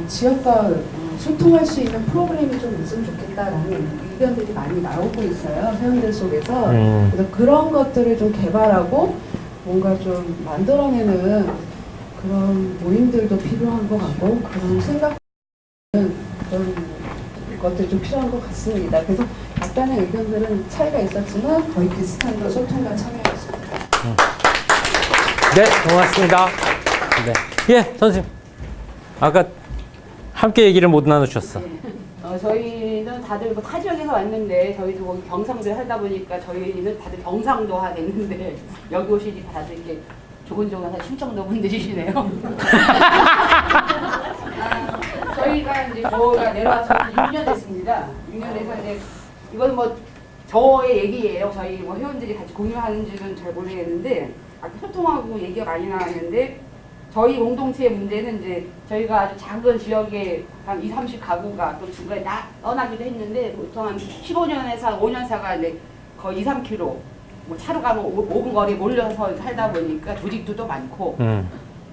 지역과 소통할 수 있는 프로그램이 좀 있으면 좋겠다라는 의견들이 많이 나오고 있어요. 회원들 속에서. 그래서 그런 것들을 좀 개발하고 뭔가 좀 만들어내는 그런 모임들도 필요한 것 같고, 그런 생각은 그런 것들이 좀 필요한 것 같습니다. 그래서 약간의 의견들은 차이가 있었지만 거의 비슷한 거 소통과 참여였습니다. 네, 고맙습니다. 네. 예, 선생님. 아까 함께 얘기를 못 나누셨어. 저희는 다들 타 지역에서 왔는데, 저희도 거기 경상도에 살다 보니까 저희는 다들 경상도화 됐는데, 여기 오시니 다들 이렇게 조곤조곤한 충청도 분들이시네요. 저희가 내려와서 6년 됐습니다. 6년 돼서 이제, 이건 저의 얘기예요. 저희 회원들이 같이 공유하는지는 잘 모르겠는데, 아까 소통하고 얘기가 많이 나왔는데, 저희 공동체의 문제는 이제 저희가 아주 작은 지역에 한 20, 30가구가 또 중간에 떠나기도 했는데, 보통 한 15년에서 5년사가 이제 거의 2, 3km, 차로 가면 5분 거리에 몰려서 살다 보니까 조직도 또 많고,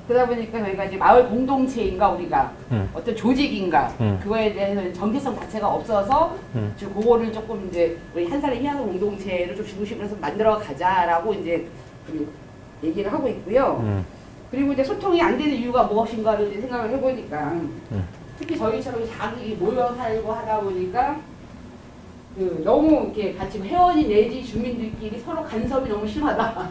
그러다 보니까 저희가 이제 마을 공동체인가 우리가 어떤 조직인가 그거에 대해서 정체성 자체가 없어서 지금 그거를 조금 이제 우리 한 사람의 희망 공동체를 좀 중심으로 해서 만들어 가자라고 이제 얘기를 하고 있고요. 그리고 이제 소통이 안 되는 이유가 무엇인가를 이제 생각을 해보니까 특히 저희처럼 자기 모여 살고 하다 보니까 너무 이렇게 같이 회원이 내지 주민들끼리 서로 간섭이 너무 심하다.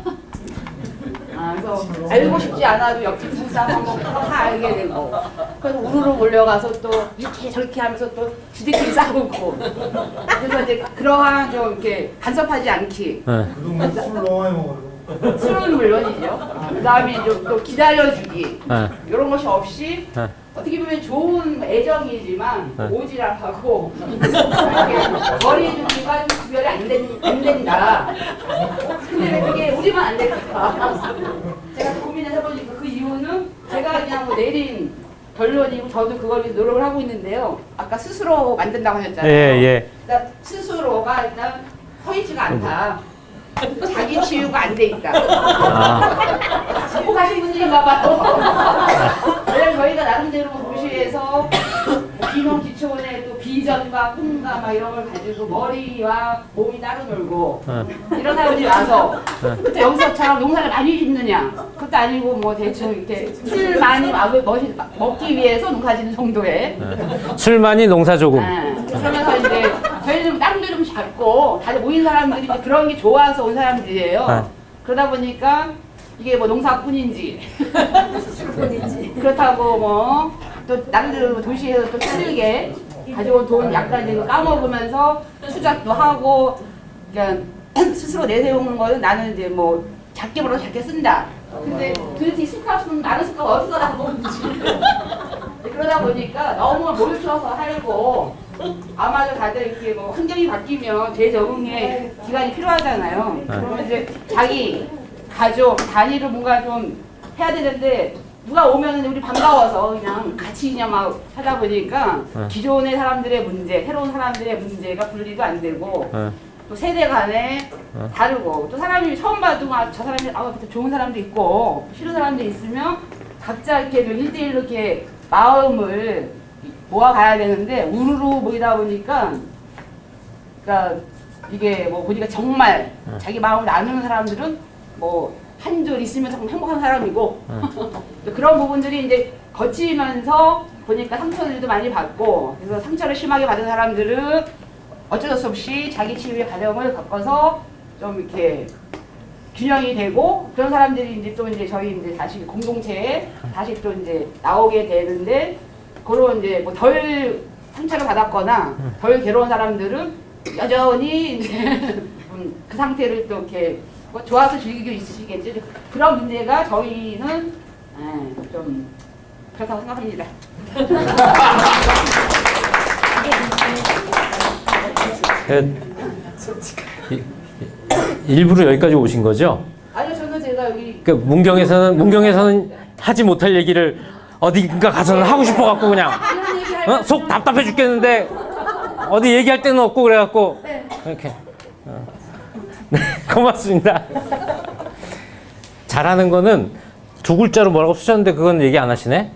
그래서 알고 싶지 않아도 옆집 부부싸움 다 알게 되고, 그래서 우르르 몰려가서 또 이렇게 저렇게 하면서 또 지들끼리 싸우고, 그래서 이제 그러한 좀 이렇게 간섭하지 않기. 그동안 술 너무 많이 먹어요. 술은 물론이죠. 그 다음에 또 기다려주기. 이런 것이 없이 어떻게 보면 좋은 애정이지만 오지랖하고 이렇게 거리두기가 좀 구별이 안 된다. 근데 왜 그게 우리만 안 될까? 제가 고민을 해보니까 그 이유는 제가 그냥 내린 결론이고, 저도 그걸 위해서 노력을 하고 있는데요. 아까 스스로 만든다고 하셨잖아요. 예. 그러니까 스스로가 일단 서 있지가 않다. 자기 치유가 안 돼 있다. 성공하신 분들인가 봐요. 왜냐면 저희가 나름대로 도시에서 기농 기초원에 또 비전과 꿈과 막 이런 걸 가지고 머리와 몸이 따로 놀고 이런 사람들이 와서 또 여기서처럼 농사를 많이 짓느냐, 그것도 아니고 대충 이렇게 술 많이 먹기 위해서 농사 짓는 정도의 술 많이 농사 조금. 그러면서 이제 저희는 땅도 좀 작고 다들 모인 사람들이 이제 그런 게 좋아서 온 사람들이에요. 그러다 보니까 이게 농사뿐인지 그렇다고 또 나름대로 도시에서 또 힘들게 가져온 돈 약간 이제 까먹으면서 투잡도 하고, 그러니까 스스로 내세우는 거는 나는 이제 작게 벌어서 작게 쓴다. 근데 도대체 술값은 나는 술값 어디서 나오는지 그러다 보니까 너무 몰쳐서 살고, 아마도 다들 이렇게 환경이 바뀌면 재적응의 기간이 필요하잖아요. 그러면 이제 자기 가족 단위로 뭔가 좀 해야 되는데 누가 오면 우리 반가워서 그냥 같이 그냥 막 하다 보니까 기존의 사람들의 문제, 새로운 사람들의 문제가 분리도 안 되고 또 세대 간에 다르고 또 사람이 처음 봐도 막 저 사람이 좋은 사람도 있고 싫은 사람도 있으면 각자 이렇게 좀 1대1로 이렇게 마음을 모아가야 되는데 우르르 모이다 보니까 그러니까 이게 뭐 보니까 정말 자기 마음을 나누는 사람들은 뭐 한 줄 있으면 정말 행복한 사람이고 그런 부분들이 이제 거치면서 보니까 상처들도 많이 받고 그래서 상처를 심하게 받은 사람들은 어쩔 수 없이 자기 치유의 과정을 겪어서 좀 이렇게 균형이 되고 그런 사람들이 이제 또 이제 저희 이제 다시 공동체에 다시 또 이제 나오게 되는데 그런 이제 뭐 덜 상처를 받았거나 덜 괴로운 사람들은 여전히 이제 그 상태를 또 이렇게 뭐 좋아서 즐기고 있으시겠죠. 그런 문제가 저희는 좀 그렇다고 생각합니다. 일부러 여기까지 오신 거죠? 아니요, 저는 제가 여기 그 문경에서는 하지 못할 얘기를 어디가 가서는 하고 싶어갖고 그냥 속 답답해 죽겠는데 어디 얘기할 데는 없고 그래갖고 이렇게 네, 고맙습니다. 잘하는 거는 두 글자로 뭐라고 쓰셨는데 그건 얘기 안 하시네?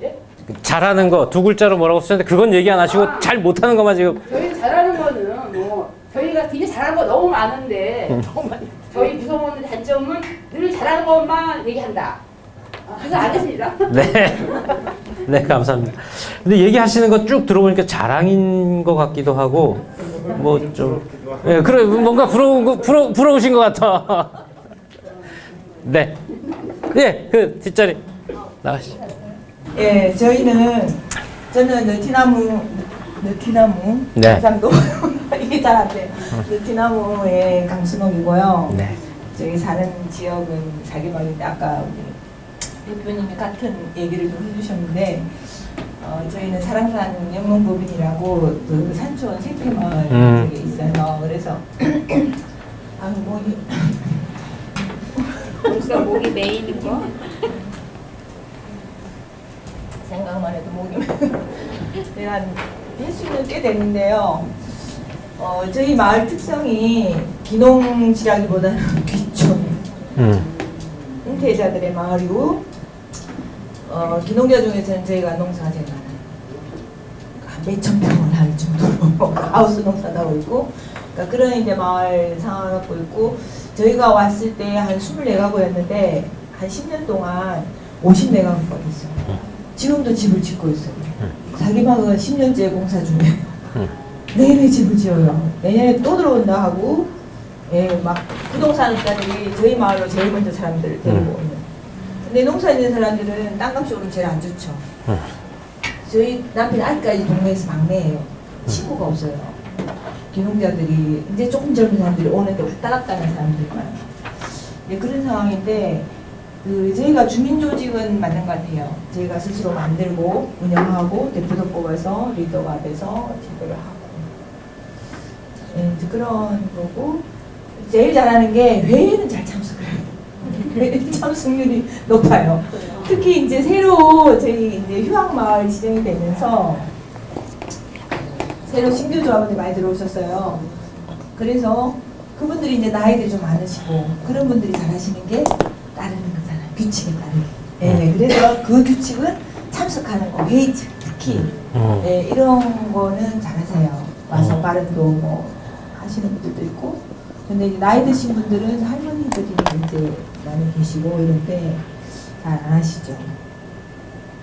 잘하는 거 두 글자로 뭐라고 쓰셨는데 그건 얘기 안 하시고 잘 못하는 것만 지금. 저희 잘하는 거는 뭐 저희가 되게 잘하는 거 너무 많은데 저희 구성원 단점은 늘 잘하는 것만 얘기한다. 그래서 안 했습니다. 네. 네, 감사합니다. 근데 얘기하시는 거 쭉 들어보니까 자랑인 것 같기도 하고, 뭐 좀, 예, 그래, 뭔가 부러우신 것 같아. 네. 예, 그 뒷자리 나가시죠. 예, 저는 느티나무, 네. 경상도 이게 잘 안 돼요. 느티나무의 강순옥이고요. 네. 저기 사는 지역은 자기방인데 아까 우리 대표님이 같은 얘기를 좀 해주셨는데 저희는 사랑산 영농법인이라고 그 산촌 생태마을 쪽에 있어요. 그래서 목이 벌써 목이 메이는 거? 생각만 해도 목이 한 횟수는 꽤 됐는데요. 저희 마을 특성이 기농지라기보다는 귀촌 은퇴자들의 마을이고 기농자 중에서는 저희가 농사가 제일 많아요. 한 몇천 평을 할 정도로 하우스 농사도 하고 있고 그러니까 그런 이제 마을 상황을 갖고 있고 저희가 왔을 때 한 24가구였는데 한 10년 동안 54가구가 있어요. 지금도 집을 짓고 있어요. 자기방은 10년째 공사 중이에요. 내내 집을 지어요. 내년에 또 들어온다 하고 예, 막 부동산가들이 저희 마을로 제일 먼저 사람들을 데리고 오는. 근데 농사 있는 사람들은 땅값이 오르면 제일 안 좋죠. 저희 남편이 아직까지 동네에서 막내예요. 친구가 없어요. 기농자들이 이제 조금 젊은 사람들이 오는데 왔다 갔다 하는 사람들만. 네, 그런 상황인데 저희가 주민조직은 맞는 것 같아요. 저희가 스스로 만들고 운영하고 대표도 뽑아서 리더가 돼서 제도를 하고 그런 거고 제일 잘하는 게 회의는 잘 참석을 해요. 회의 참석률이 높아요. 특히 이제 새로 저희 이제 휴학마을 지정이 되면서 새로 신규 조합원들이 많이 들어오셨어요. 그래서 그분들이 이제 나이도 좀 많으시고 그런 분들이 잘하시는 게 따르는 거잖아요. 규칙에 따르게. 네, 그래서 그 규칙은 참석하는 거, 회의 특히 네, 이런 거는 잘하세요. 와서 발언도 뭐 하시는 분들도 있고. 근데 이제 나이 드신 분들은 할머니들이 이제 많이 계시고 이런데 잘 안 하시죠.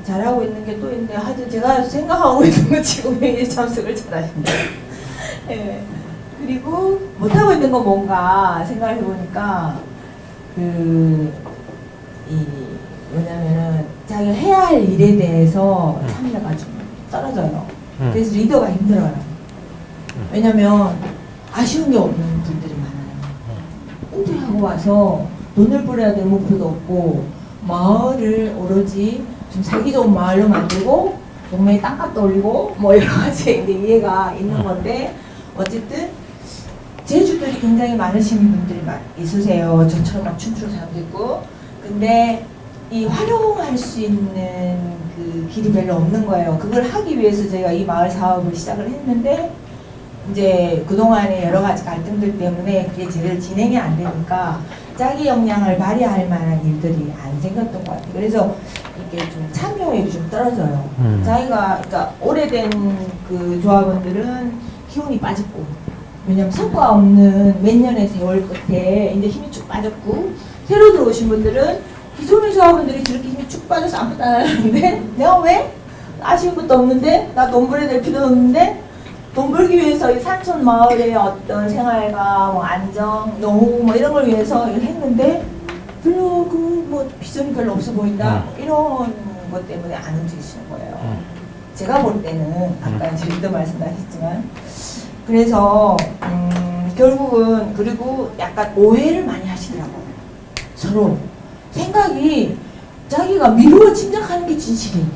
잘하고 있는 게 또 있는데 하여튼 제가 생각하고 있는 건 지금 회의에 참석을 잘하신다. 네. 그리고 못하고 있는 건 뭔가 생각을 해보니까 뭐냐면은 자기가 해야 할 일에 대해서 참여가 좀 떨어져요. 그래서 리더가 힘들어요. 왜냐면 아쉬운 게 없는 분들이 많아요. 은퇴하고 와서 돈을 벌어야 될 목표도 없고 마을을 오로지 좀 살기 좋은 마을로 만들고 동네에 땅값도 올리고 뭐 여러 가지 이제 이해가 있는 건데 어쨌든 제주들이 굉장히 많으신 분들이 있으세요. 저처럼 막 춤추는 사람도 있고. 근데 이 활용할 수 있는 그 길이 별로 없는 거예요. 그걸 하기 위해서 저희가 이 마을 사업을 시작을 했는데 이제 그동안의 여러 가지 갈등들 때문에 그게 제대로 진행이 안 되니까 자기 역량을 발휘할 만한 일들이 안 생겼던 것 같아요. 그래서 이게 좀 참여율이 좀 떨어져요. 자기가 그러니까 오래된 그 조합원들은 기운이 빠졌고, 왜냐면 성과 없는 몇 년의 세월 끝에 이제 힘이 쭉 빠졌고, 새로 들어오신 분들은 기존의 조합원들이 저렇게 힘이 쭉 빠져서 아무것도 안 하는데 내가 왜? 아쉬운 것도 없는데, 나 돈 벌어야 될 필요도 없는데, 돈 벌기 위해서 이 산촌 마을의 어떤 생활과 뭐 안정, 노후 뭐 이런 걸 위해서 일을 했는데 별로 그 뭐 비전이 별로 없어 보인다, 이런 것 때문에 안 움직이시는 거예요. 제가 볼 때는 아까 제주도 말씀하셨지만, 그래서 결국은, 그리고 약간 오해를 많이 하시더라고요. 서로 생각이 자기가 미루어 짐작하는 게 진실이에요.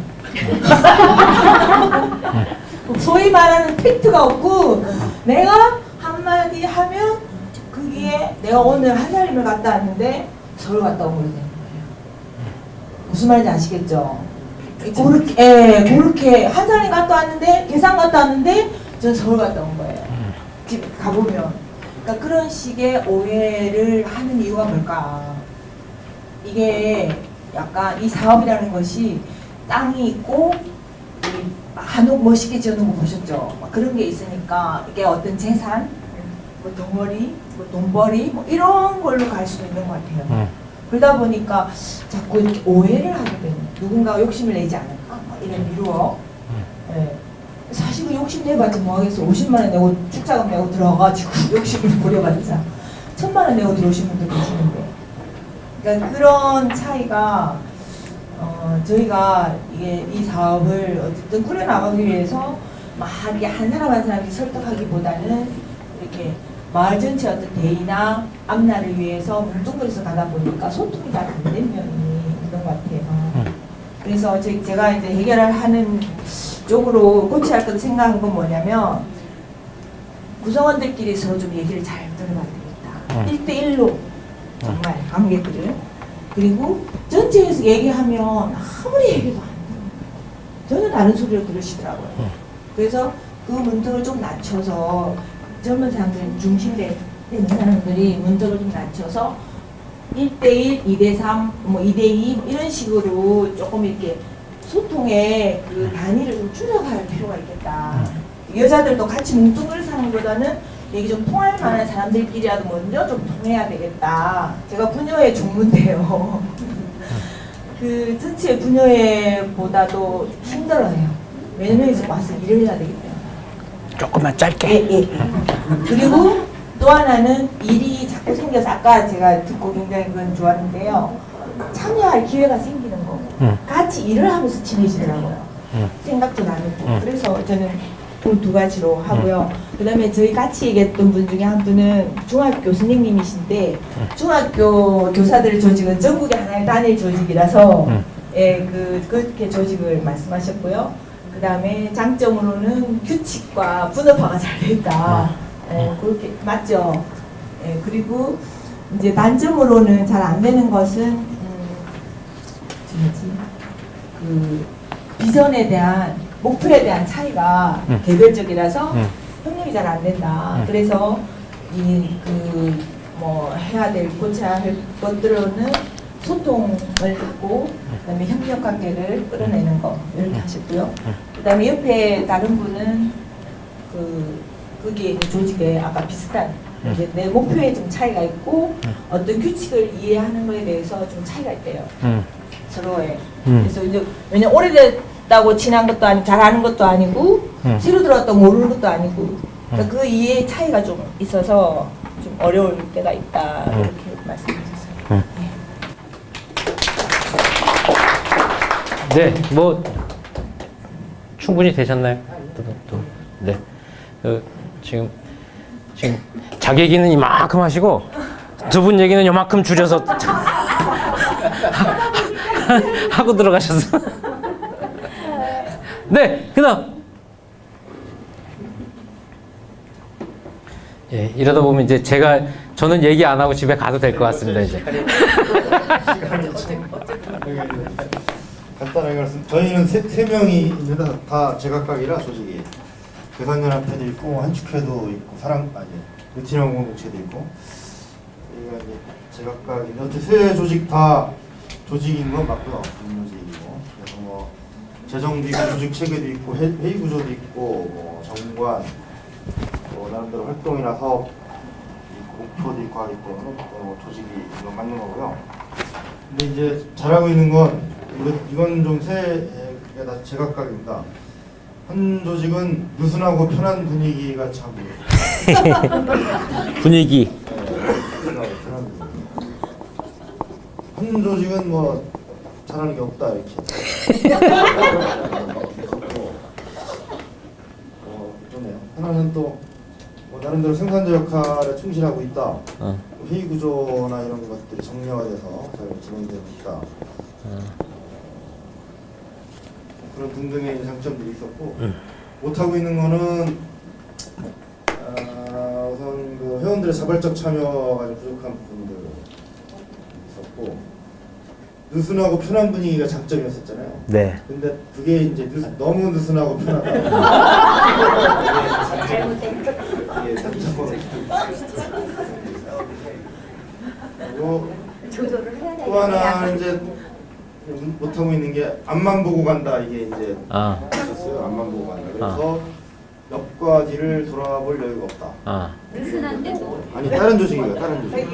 소위 말하는 팩트가 없고, 내가 한마디 하면 그게 내가 오늘 한살림을 갔다 왔는데 서울 갔다 온 거로 되는 거예요. 무슨 말인지 아시겠죠? 그렇게 한살림 갔다 왔는데, 계산 갔다 왔는데 저는 서울 갔다 온 거예요. 집 가보면. 그러니까 그런 식의 오해를 하는 이유가 뭘까? 이게 약간 이 사업이라는 것이 땅이 있고 한옥 멋있게 지어놓은 거 보셨죠? 막 그런 게 있으니까 이게 어떤 재산, 뭐 덩어리, 뭐 돈벌이 뭐 이런 걸로 갈 수도 있는 것 같아요. 그러다 보니까 자꾸 이렇게 오해를 하게 되는, 누군가 욕심을 내지 않을까? 막 이런 미루어. 네. 사실은 욕심 내봤자 뭐하겠어. 50만 원 내고 출자금 내고 들어가가지고 욕심을 부려봤자 1000만 원 내고 들어오신 분들 계시는데, 그러니까 그런 차이가 저희가 이 사업을 어쨌든 꾸려나가기 위해서 막 이게 한 사람 한 사람이 설득하기보다는 이렇게 마을 전체 어떤 대의나 앞날을 위해서 뭉뚱그려서 가다 보니까 소통이 잘 안 된 면이 있는 것 같아요. 그래서 제가 이제 해결을 하는 쪽으로 고쳐야 할 것 생각한 건 뭐냐면, 구성원들끼리 서로 좀 얘기를 잘 들어봐야 되겠다. 1대1로 정말 관계들을. 그리고 전체에서 얘기하면 아무리 얘기도 안 돼요. 전혀 다른 소리를 들으시더라고요. 그래서 그 문턱을 좀 낮춰서, 젊은 사람들 중심되는 사람들이 문턱을 좀 낮춰서 1대1, 2대3, 뭐 2대2 뭐 이런 식으로 조금 이렇게 소통의 그 단위를 좀 줄여갈 필요가 있겠다. 여자들도 같이 뭉뚱그려 사는 것보다는 얘기 좀 통할 만한 사람들끼리라도 먼저 좀 통해야 되겠다. 제가 부녀회 종무인데요. 그 전체 부녀회보다도 힘들어요. 매년에서 와서 일을 해야 되기 때문에. 조금만 짧게. 예. 그리고 또 하나는 일이 자꾸 생겨서, 아까 제가 듣고 굉장히 그건 좋았는데요. 참여할 기회가 생기는 거고, 같이 일을 하면서 친해지더라고요. 생각도 나누고. 그래서 저는 두 가지로 하고요. 그 다음에 저희 같이 얘기했던 분 중에 한 분은 중학교 선생님이신데, 중학교 교사들의 조직은 전국의 하나의 단일 조직이라서 그렇게 조직을 말씀하셨고요. 그 다음에 장점으로는 규칙과 분업화가 잘 됐다. 그렇게 맞죠. 그리고 이제 단점으로는 잘 안 되는 것은 그 비전에 대한, 목표에 대한 차이가 개별적이라서 협력이 잘 안 된다. 그래서 뭐 해야 될, 고쳐야 할 것들로는 소통을 하고, 그다음에 협력 관계를 끌어내는 거 이렇게 하셨고요. 그다음에 옆에 다른 분은 그게 조직에 아까 비슷한 이제 내 목표에 좀 차이가 있고 어떤 규칙을 이해하는 거에 대해서 좀 차이가 있대요. 서로의. 그래서 이제 왜냐 오래됐다고 친한 것도 아니고 잘하는 것도 아니고 새로 들어왔다고 모르는 것도 아니고, 그러니까 그 이해의 차이가 좀 있어서 좀 어려울 때가 있다, 이렇게 말씀하셨어요. 네, 뭐 충분히 되셨나요? 네. 지금 자기 얘기는 이만큼 하시고 두 분 얘기는 이만큼 줄여서 하고 들어가셨어. 네, 그다음. 예, 이러다 보면 이제 저는 얘기 안 하고 집에 가도 될 것 같습니다, 이제. 간단하게 말씀. 저희는 세 명이 있는데 다 제각각이라 조직이 대선연합회도 있고 한축회도 있고 루틴형 공동체도 있고 여기가 이제 제각각인데 어떻게 세 조직 다 조직인 건 맞고요. 조직이고 그래서 뭐 재정도 있고 조직 체계도 있고 회의 구조도 있고 뭐 정관 또 나름대로 활동이나 사업 목표도 있고 하기 때문에 조직이 이건 맞는 거고요. 근데 이제 잘하고 있는 건 이건 좀 다 제각각입니다. 한 조직은 느슨하고 편한 분위기가 참 분위기. 네, 느슨하고 편한 분위기. 한 조직은 뭐 잘하는 게 없다 이렇게. 좋네요. 하나는 또 뭐 나름대로 생산자 역할에 충실하고 있다. 회의 구조나 이런 것들이 정량화돼서 잘 진행되고 있다. 그런 등등의 장점들이 있었고 못하고 있는 거는 우선 그 회원들의 자발적 참여가 좀 부족한 부분들 있었고 느슨하고 편한 분위기가 장점이었었잖아요. 네. 근데 그게 이제 너무 느슨하고 편하다. 이게 장점으로 그리고 조절을 해야 또 하나 이제 못하고 있는 게 앞만 보고 간다 이게 이제 있었어요. 앞만 보고 간다. 그래서 옆과 뒤를 돌아볼 여유가 없다. 느슨한데도 아니 다른 조직이에요. 다른 조직.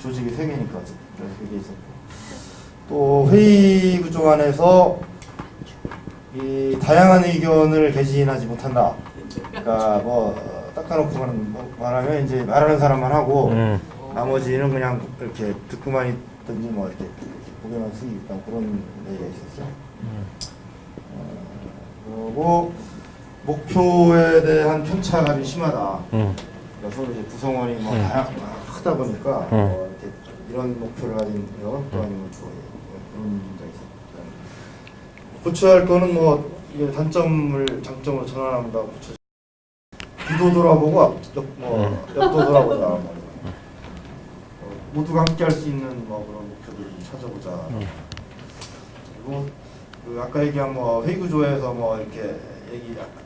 조직이 세 개니까 그래서 그게 있었고 또 회의 구조 안에서 이 다양한 의견을 개진하지 못한다. 그러니까 뭐 닦아놓고 말하면 이제 말하는 사람만 하고 나머지는 그냥 이렇게 듣고만 있든지 뭐 이렇게 고개만 숙이고 있다 그런 얘기가 있었어요. 그리고 목표에 대한 편차가 심하다. 그러니까 서로 이제 구성원이 뭐 하다 보니까 이렇게 이런 목표를 가진 거 또 아니면 또 그런 문제가 있었다. 고쳐야 할 거는 뭐 이게 단점을 장점으로 전환한다. 뒤도 돌아보고 옆도 돌아보자. 모두가 함께 할 수 있는 뭐 그런 목표들을 좀 찾아보자. 그리고 그 아까 얘기한 뭐 회의 구조에서 뭐 이렇게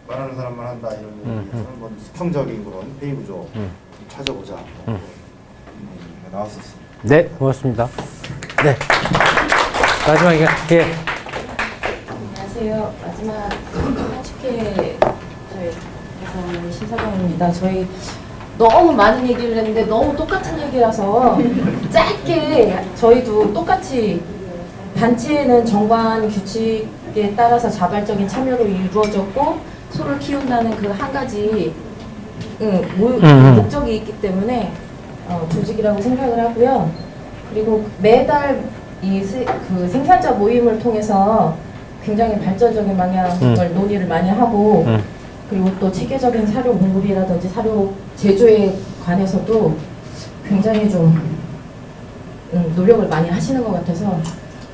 말하는 사람만 한다 이런 얘기에서는 뭐 수평적인 그런 회의 구조 찾아보자. 나왔었습니다. 네, 고맙습니다. 네. 마지막에 예. 안녕하세요. 마지막 한축회 저희 대선 심사장입니다. 저희 너무 많은 얘기를 했는데 너무 똑같은 얘기라서 짧게 저희도 똑같이 단체는 정관 규칙에 따라서 자발적인 참여로 이루어졌고 소를 키운다는 그 한 가지 목적이 있기 때문에 조직이라고 생각을 하고요. 그리고 매달 그 생산자 모임을 통해서 굉장히 발전적인 방향을 논의를 많이 하고 그리고 또 체계적인 사료 공급이라든지 사료 제조에 관해서도 굉장히 좀 노력을 많이 하시는 것 같아서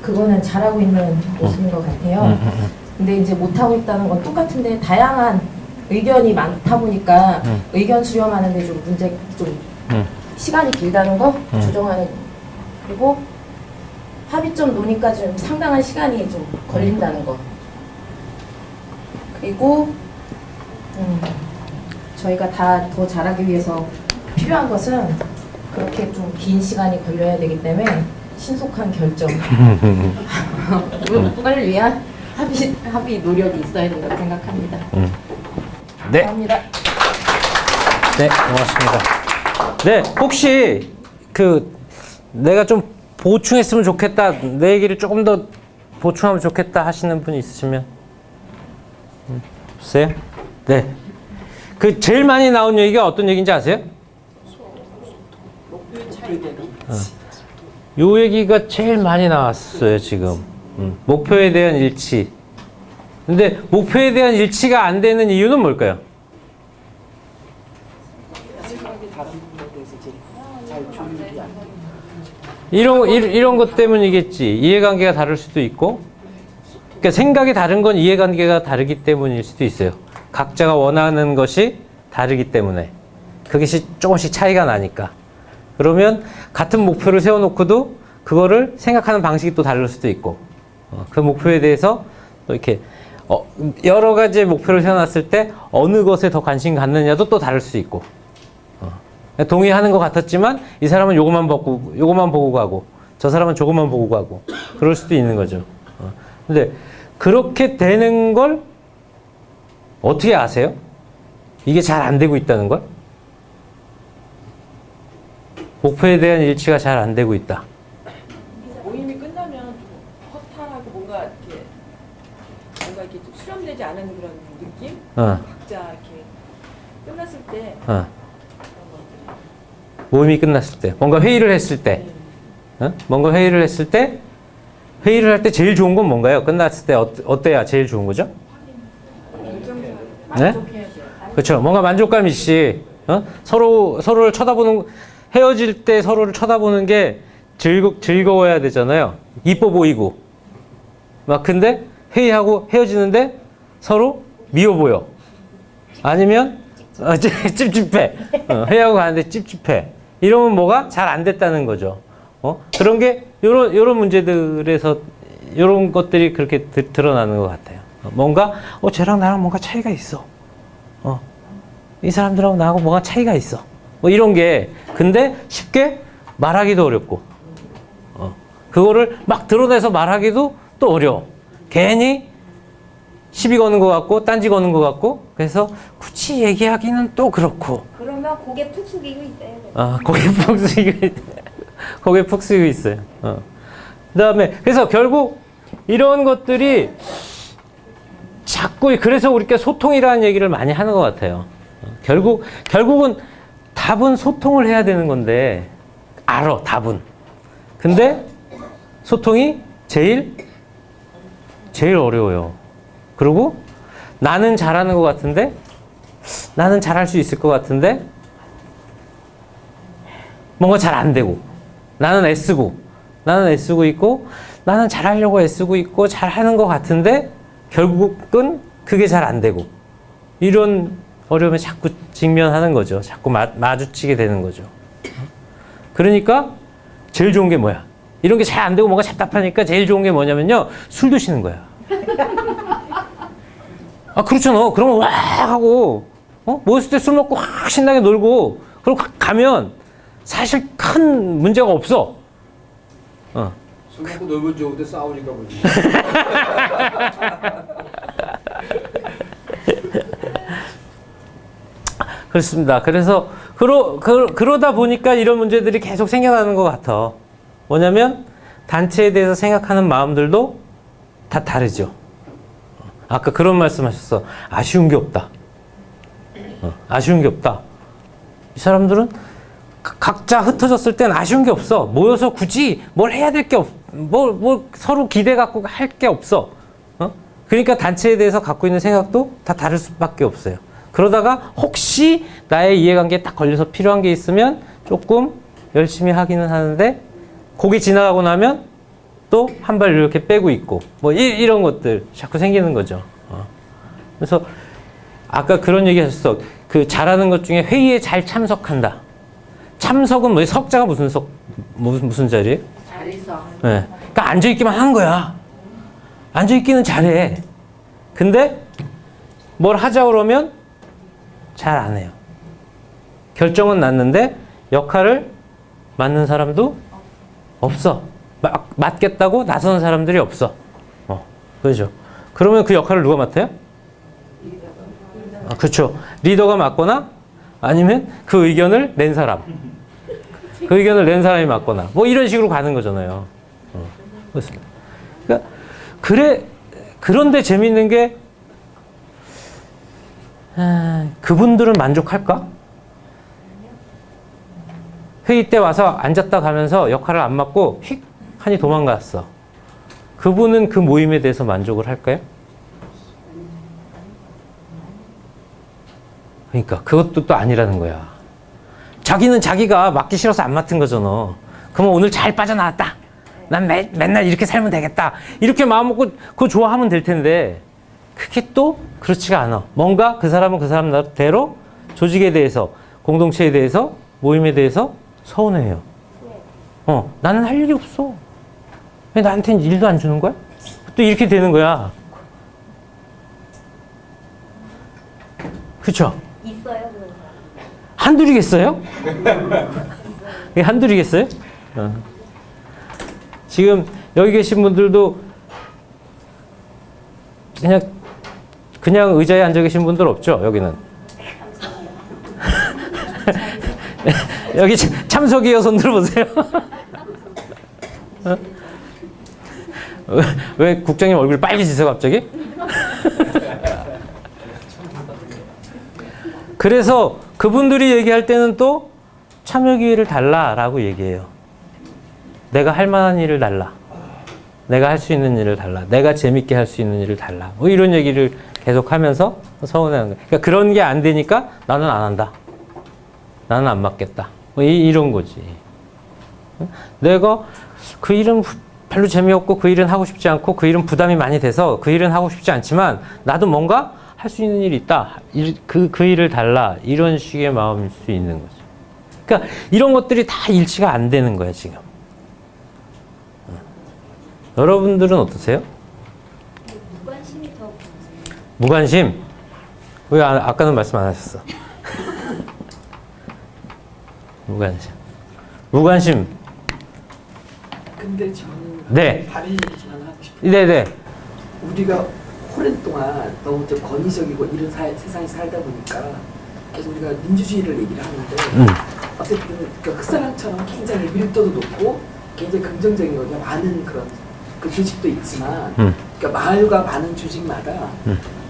그거는 잘하고 있는 모습인 것 같아요. 근데 이제 못하고 있다는 건 똑같은데 다양한 의견이 많다 보니까 의견 수렴하는데 좀 시간이 길다는 거 조정하는 그리고 합의점 논의까지 좀 상당한 시간이 좀 걸린다는 거 그리고 저희가 다 더 잘하기 위해서 필요한 것은 그렇게 좀 긴 시간이 걸려야 되기 때문에 신속한 결정을 위한 합의 노력이 있어야 된다고 생각합니다. 네. 감사합니다. 네, 고맙습니다. 네, 혹시 내가 좀 보충했으면 좋겠다, 내 얘기를 조금 더 보충하면 좋겠다 하시는 분이 있으시면 없어요? 네. 제일 많이 나온 얘기가 어떤 얘기인지 아세요? 요 얘기가 제일 많이 나왔어요, 지금. 목표에 대한 일치. 근데 목표에 대한 일치가 안 되는 이유는 뭘까요? 이런 것 때문이겠지. 이해관계가 다를 수도 있고. 그러니까 생각이 다른 건 이해관계가 다르기 때문일 수도 있어요. 각자가 원하는 것이 다르기 때문에. 그것이 조금씩 차이가 나니까. 그러면 같은 목표를 세워놓고도 그거를 생각하는 방식이 또 다를 수도 있고. 그 목표에 대해서 또 이렇게 여러 가지 목표를 세워놨을 때 어느 것에 더 관심 갖느냐도 또 다를 수 있고, 동의하는 것 같았지만 이 사람은 요것만 보고 가고 저 사람은 저것만 보고 가고 그럴 수도 있는 거죠. 근데 그렇게 되는 걸 어떻게 아세요? 이게 잘 안 되고 있다는 걸? 목표에 대한 일치가 잘 안 되고 있다. 모임이 끝나면 좀 허탈하고 뭔가 이렇게 좀 수렴되지 않은 그런 느낌? 각자 이렇게 끝났을 때 모임이 끝났을 때, 뭔가 회의를 했을 때, 뭔가 회의를 했을 때, 회의를 할 때 제일 좋은 건 뭔가요? 끝났을 때 어때야 제일 좋은 거죠? 네? 그렇죠. 뭔가 만족감 있이 서로를 쳐다보는, 헤어질 때 서로를 쳐다보는 게 즐거워야 되잖아요. 이뻐 보이고. 막 근데 회의하고 헤어지는데 서로 미워 보여. 아니면 찝찝해. 회의하고 가는데 찝찝해. 이러면 뭐가 잘 안 됐다는 거죠. 그런 게 요런 문제들에서 요런 것들이 그렇게 드러나는 것 같아요. 뭔가 쟤랑 나랑 뭔가 차이가 있어. 이 사람들하고 나하고 뭔가 차이가 있어. 뭐 이런 게 근데 쉽게 말하기도 어렵고, 그거를 막 드러내서 말하기도 또 어려워. 괜히 시비 거는 것 같고 딴지 거는 것 같고, 그래서 굳이 얘기하기는 또 그렇고. 그러면 고개 푹 숙이고 있어요. 고개 푹 숙이고 있어요. 그다음에 그래서 결국 이런 것들이 자꾸, 그래서 우리가 소통이라는 얘기를 많이 하는 것 같아요. 결국은 답은 소통을 해야 되는 건데, 알아, 답은. 근데 소통이 제일 어려워요. 그리고 나는 잘하는 것 같은데, 나는 잘할 수 있을 것 같은데, 뭔가 잘 안 되고, 나는 애쓰고 있고, 나는 잘하려고 애쓰고 있고, 잘하는 것 같은데, 결국은 그게 잘 안 되고, 이런 어려움에 자꾸 직면하는 거죠. 자꾸 마주치게 되는 거죠. 그러니까 제일 좋은 게 뭐야? 이런 게 잘 안 되고 뭔가 답답하니까 제일 좋은 게 뭐냐면요, 술 드시는 거야. 그렇잖아. 그러면 와 하고 모였을 때 술 먹고 확 신나게 놀고, 그리고 가면 사실 큰 문제가 없어. 술 먹고 놀면 좋은데 싸우니까 문제. 그렇습니다. 그래서 그러다 보니까 이런 문제들이 계속 생겨나는 것 같아. 뭐냐면 단체에 대해서 생각하는 마음들도 다 다르죠. 아까 그런 말씀하셨어. 아쉬운 게 없다. 아쉬운 게 없다. 이 사람들은 각자 흩어졌을 땐 아쉬운 게 없어. 모여서 굳이 뭘 해야 될 게 뭘 서로 기대 갖고 할 게 없어. 그러니까 단체에 대해서 갖고 있는 생각도 다 다를 수밖에 없어요. 그러다가 혹시 나의 이해관계에 딱 걸려서 필요한 게 있으면 조금 열심히 하기는 하는데, 거기 지나가고 나면 또 한 발 이렇게 빼고 있고, 뭐 이런 것들 자꾸 생기는 거죠. 그래서 아까 그런 얘기 하셨어. 그 잘하는 것 중에 회의에 잘 참석한다. 참석은 뭐 석자가 무슨 자리예요? 잘했어. 네. 그러니까 앉아있기만 한 거야. 앉아있기는 잘해. 근데 뭘 하자 그러면 잘 안 해요. 결정은 났는데 역할을 맡는 사람도 없어. 맡겠다고 나서는 사람들이 없어. 그렇죠. 그러면 그 역할을 누가 맡아요? 그렇죠. 리더가 맡거나 아니면 그 의견을 낸 사람. 그 의견을 낸 사람이 맡거나 뭐 이런 식으로 가는 거잖아요. 그렇습니다. 그러니까 그런데 재밌는 게, 그분들은 만족할까? 회의 때 와서 앉았다 가면서 역할을 안 맡고 휙 하니 도망갔어. 그분은 그 모임에 대해서 만족을 할까요? 그러니까 그것도 또 아니라는 거야. 자기는 자기가 맡기 싫어서 안 맡은 거잖아. 그러면 오늘 잘 빠져나왔다. 난 맨날 이렇게 살면 되겠다. 이렇게 마음 먹고 그거 좋아하면 될 텐데, 그게 또 그렇지가 않아. 뭔가 그 사람은 그 사람대로 조직에 대해서, 공동체에 대해서, 모임에 대해서 서운해요. 나는 할 일이 없어. 왜 나한테는 일도 안 주는 거야? 또 이렇게 되는 거야. 그쵸? 있어요 그런 사람. 한둘이겠어요? 이게 한둘이겠어요? 지금 여기 계신 분들도 그냥 의자에 앉아 계신 분들 없죠? 여기는. 여기 참석이요. 손 들어보세요. 왜 국장님 얼굴 빨개지세요 갑자기? 그래서 그분들이 얘기할 때는 또 참여 기회를 달라라고 얘기해요. 내가 할 만한 일을 달라. 내가 할 수 있는 일을 달라. 내가 재밌게 할 수 있는 일을 달라. 뭐 이런 얘기를 계속 하면서 서운해하는 거예요. 그러니까 그런 게 안 되니까 나는 안 한다. 나는 안 맡겠다. 뭐 이런 거지. 내가 그 일은 별로 재미없고 그 일은 하고 싶지 않고 그 일은 부담이 많이 돼서 그 일은 하고 싶지 않지만 나도 뭔가 할 수 있는 일이 있다. 그 일을 달라. 이런 식의 마음일 수 있는 거죠. 그러니까 이런 것들이 다 일치가 안 되는 거야, 지금. 여러분들은 어떠세요? 무관심이 더 무관심? 왜 아까는 말씀 안 하셨어? 무관심. 무관심. 근데 저는 네. 다른 얘기지만 하고 싶어요. 네네. 우리가 오랜 동안 너무 좀 권위적이고 이런 세상에 살다 보니까 계속 우리가 민주주의를 얘기를 하는데 어쨌든 그 사람처럼 굉장히 밀도도 높고 굉장히 긍정적인 거가 많은 그런 그 조직도 있지만 그러니까 마을과 많은 조직마다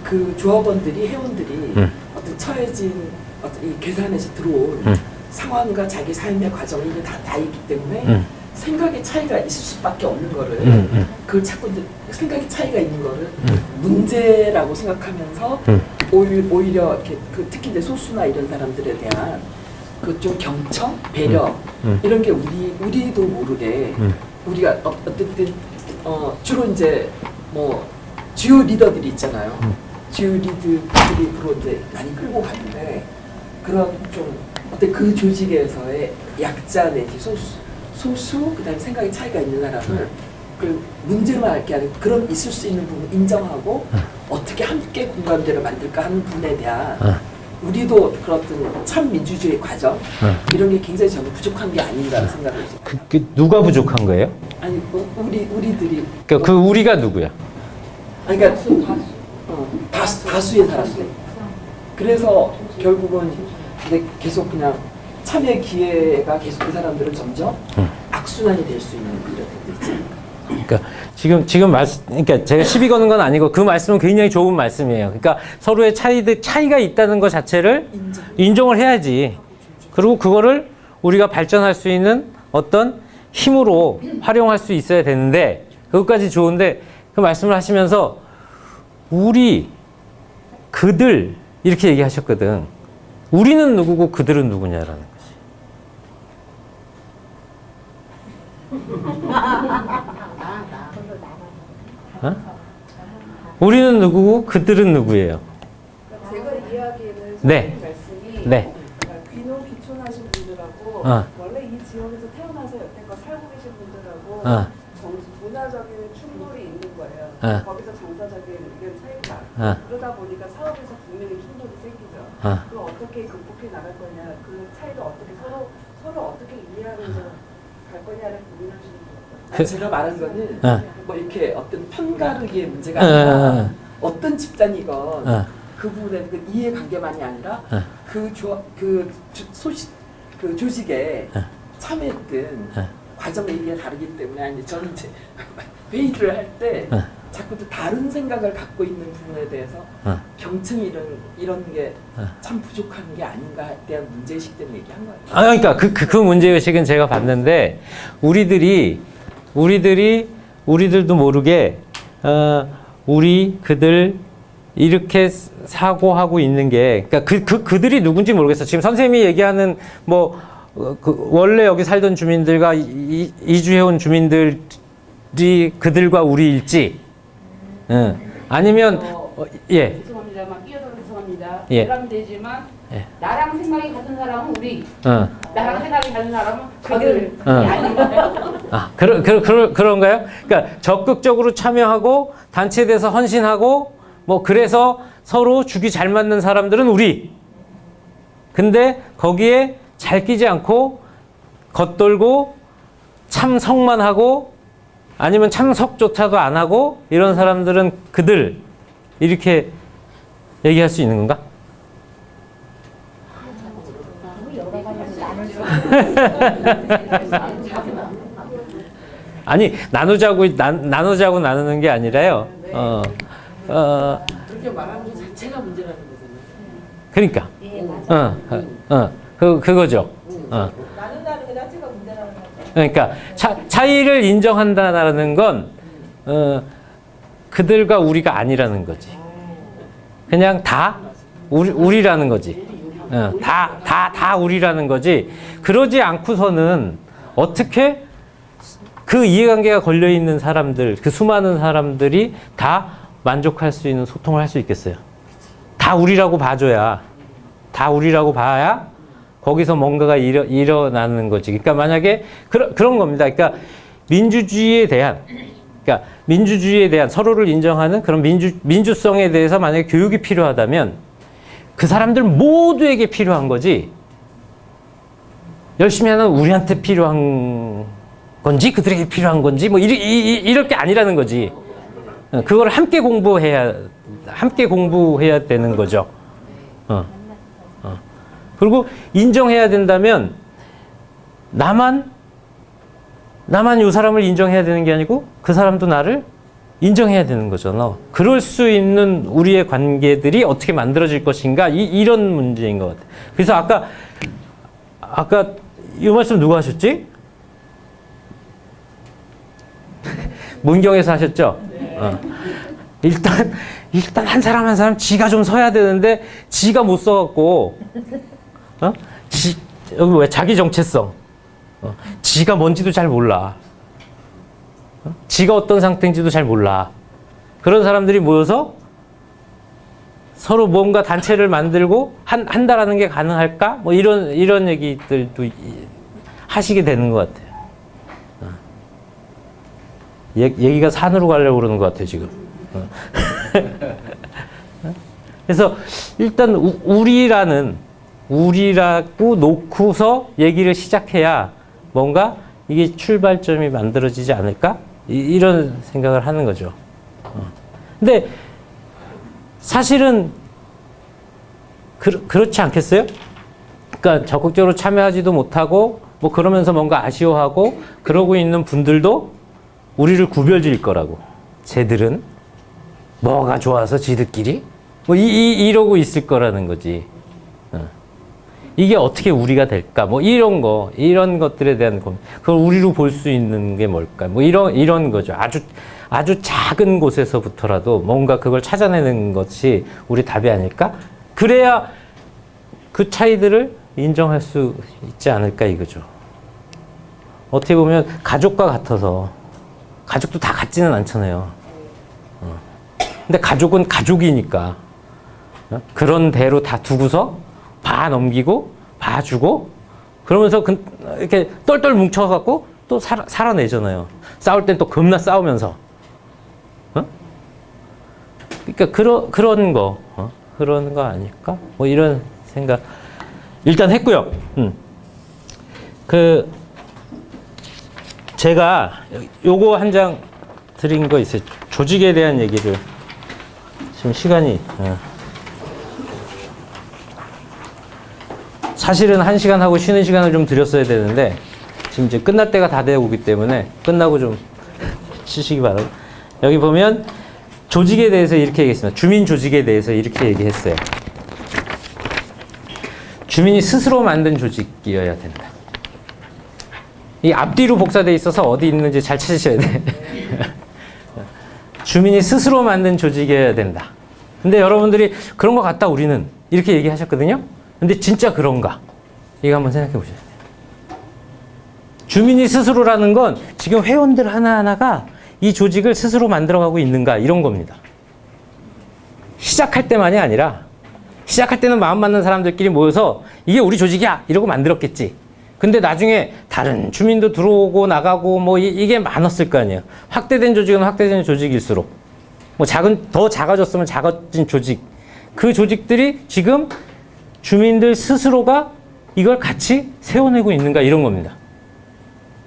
그 조합원들이 회원들이 어떤 처해진 어떤 이 계산에서 들어온 상황과 자기 삶의 과정이 이게 다 있기 때문에 생각의 차이가 있을 수밖에 없는 거를 그걸 자꾸 이제 생각의 차이가 있는 거를 문제라고 생각하면서 오히려 이렇게 그 특히 이제 소수나 이런 사람들에 대한 그 좀 경청, 배려 이런 게 우리도 모르게 우리가 어쨌든 주로 이제 뭐 주요 리더들이 있잖아요. 주요 리더들이 주로 이제 많이 끌고 가는데 그런 좀 어때 그 조직에서의 약자 내지 소수 그다음에 생각의 차이가 있는 사람을 그 문제만 할 게 아니고 그런 있을 수 있는 부분 인정하고 어떻게 함께 공감대를 만들까 하는 부분에 대한 우리도 그런 참 민주주의 과정 이런 게 굉장히 저는 부족한 게 아닌가 생각을 해요. 그 누가 부족한 거예요? 아니 우리들이 그러니까 그 우리가 누구야? 아니 그러니까 다수의 사람들. 그래서 결국은 이제 계속 그냥 참여 기회가 계속 그 사람들은 점점 악순환이 될 수 있는 이런 것도 있잖아요. 그러니까 지금 말씀, 그러니까 제가 시비 거는 건 아니고 그 말씀은 굉장히 좋은 말씀이에요. 그러니까 서로의 차이가 있다는 것 자체를 인정을 해야지. 그리고 그거를 우리가 발전할 수 있는 어떤 힘으로 활용할 수 있어야 되는데 그것까지 좋은데 그 말씀을 하시면서 우리, 그들 이렇게 얘기하셨거든. 우리는 누구고 그들은 누구냐라는 거지. 어? 우리는 누구고 그들은 누구예요? 제가 이야기하는 네. 말씀이 네. 귀농 귀촌하신 분들하고 원래 이 지역에서 태어나서 여태껏 살고 계신 분들하고 문화적인 충돌이 있는 거예요. 거기서 정서적인 의견 차이가 그러다 보니까 사업에서 분명히 충돌이 생기죠. 그걸 어떻게 극복해 나갈 거냐, 그 차이를 어떻게 서로 어떻게 이해하면서 갈 거냐를 고민하시는 거예요. 제가 말한 거는 뭐 이렇게 어떤 편가르기의 문제가 아니라 어떤 집단이건 그 부분에 그 이해관계만이 아니라 그 조직에 참여했던 과정 얘기가 다르기 때문에 아니 저는 이제 회의를 할 때 자꾸 또 다른 생각을 갖고 있는 부분에 대해서 경청이 이런 게 참 부족한 게 아닌가에 대한 문제의식 때문에 얘기한 거예요. 그러니까 그 문제의식은 제가 봤는데 우리들도 모르게 우리 그들 이렇게 사고하고 있는 게 그러니까 그들이 누군지 모르겠어. 지금 선생님이 얘기하는 뭐 원래 여기 살던 주민들과 이주해온 주민들이 그들과 우리일지 아니면 죄송합니다만 끼어들어 죄송합니다. 예. 예감되지만 예. 나랑 생각이 같은 사람은 우리, 어. 나랑 생각이 같은 사람은 그들. 아닌가요? 아, 그런가요? 그러니까 적극적으로 참여하고 단체에 대해서 헌신하고 뭐 그래서 서로 죽이 잘 맞는 사람들은 우리. 근데 거기에 잘 끼지 않고 겉돌고 참석만 하고 아니면 참석조차도 안 하고 이런 사람들은 그들. 이렇게 얘기할 수 있는 건가? 아니 나누자고 나누는 게 아니라요. 그렇게 말하는 것 자체가 문제라는 거잖아요. 그러니까 그거죠. 나눈다는 게 자체가 문제라는 거죠. 그러니까 차이를 인정한다는 건 그들과 우리가 아니라는 거지. 그냥 다 우리라는 거지. 다 우리라는 거지. 그러지 않고서는 어떻게 그 이해관계가 걸려 있는 사람들, 그 수많은 사람들이 다 만족할 수 있는 소통을 할 수 있겠어요. 다 우리라고 봐줘야, 다 우리라고 봐야 거기서 뭔가가 일어나는 거지. 그러니까 만약에 그런 겁니다. 그러니까 민주주의에 대한 서로를 인정하는 그런 민주성에 대해서 만약에 교육이 필요하다면 그 사람들 모두에게 필요한 거지. 열심히 하는 우리한테 필요한 건지 그들에게 필요한 건지 뭐 이럴 게 아니라는 거지. 그걸 함께 공부해야 되는 거죠. 그리고 인정해야 된다면 나만 이 사람을 인정해야 되는 게 아니고 그 사람도 나를 인정해야 되는 거잖아. 그럴 수 있는 우리의 관계들이 어떻게 만들어질 것인가 이런 문제인 것 같아요. 그래서 아까 이 말씀 누가 하셨지? 문경에서 하셨죠? 일단 한 사람 지가 좀 서야 되는데 지가 못 서갖고 여기 왜 자기 정체성 지가 뭔지도 잘 몰라. 지가 어떤 상태인지도 잘 몰라. 그런 사람들이 모여서 서로 뭔가 단체를 만들고 한다라는 게 가능할까? 뭐 이런 얘기들도 하시게 되는 것 같아요. 얘기가 산으로 가려고 그러는 것 같아요, 지금. 그래서 일단 우리라고 놓고서 얘기를 시작해야 뭔가 이게 출발점이 만들어지지 않을까? 이런 생각을 하는 거죠. 근데 사실은 그렇지 않겠어요? 그러니까 적극적으로 참여하지도 못하고 뭐 그러면서 뭔가 아쉬워하고 그러고 있는 분들도 우리를 구별질 거라고. 쟤들은 뭐가 좋아서 지들끼리 뭐 이러고 있을 거라는 거지. 이게 어떻게 우리가 될까? 뭐 이런 것들에 대한 고민. 그걸 우리로 볼 수 있는 게 뭘까? 뭐 이런 거죠. 아주 작은 곳에서부터라도 뭔가 그걸 찾아내는 것이 우리 답이 아닐까? 그래야 그 차이들을 인정할 수 있지 않을까 이거죠. 어떻게 보면 가족과 같아서 가족도 다 같지는 않잖아요. 근데 가족은 가족이니까 그런 대로 다 두고서 봐 넘기고 봐주고 그러면서 이렇게 똘똘 뭉쳐갖고 또 살아내잖아요. 싸울 땐 또 겁나 싸우면서. 그러니까 그런 거 아닐까? 뭐 이런 생각 일단 했고요. 제가 요거 한 장 드린 거 있어요. 조직에 대한 얘기를 지금 시간이 사실은 1시간 하고 쉬는 시간을 좀 드렸어야 되는데 지금 이제 끝날 때가 다 되어 오기 때문에 끝나고 좀 쉬시기 바랍니다. 여기 보면 조직에 대해서 이렇게 얘기했습니다. 주민 조직에 대해서 이렇게 얘기했어요. 주민이 스스로 만든 조직이어야 된다. 이 앞뒤로 복사되어 있어서 어디 있는지 잘 찾으셔야 돼. 주민이 스스로 만든 조직이어야 된다. 근데 여러분들이 그런 것 같다 우리는 이렇게 얘기하셨거든요. 근데 진짜 그런가? 이거 한번 생각해 보셔야 돼요. 주민이 스스로라는 건 지금 회원들 하나하나가 이 조직을 스스로 만들어가고 있는가 이런 겁니다. 시작할 때만이 아니라 시작할 때는 마음 맞는 사람들끼리 모여서 이게 우리 조직이야 이러고 만들었겠지. 근데 나중에 다른 주민도 들어오고 나가고 뭐 이게 많았을 거 아니에요. 확대된 조직은 확대된 조직일수록 뭐 더 작아졌으면 작아진 조직, 그 조직들이 지금 주민들 스스로가 이걸 같이 세워내고 있는가 이런 겁니다.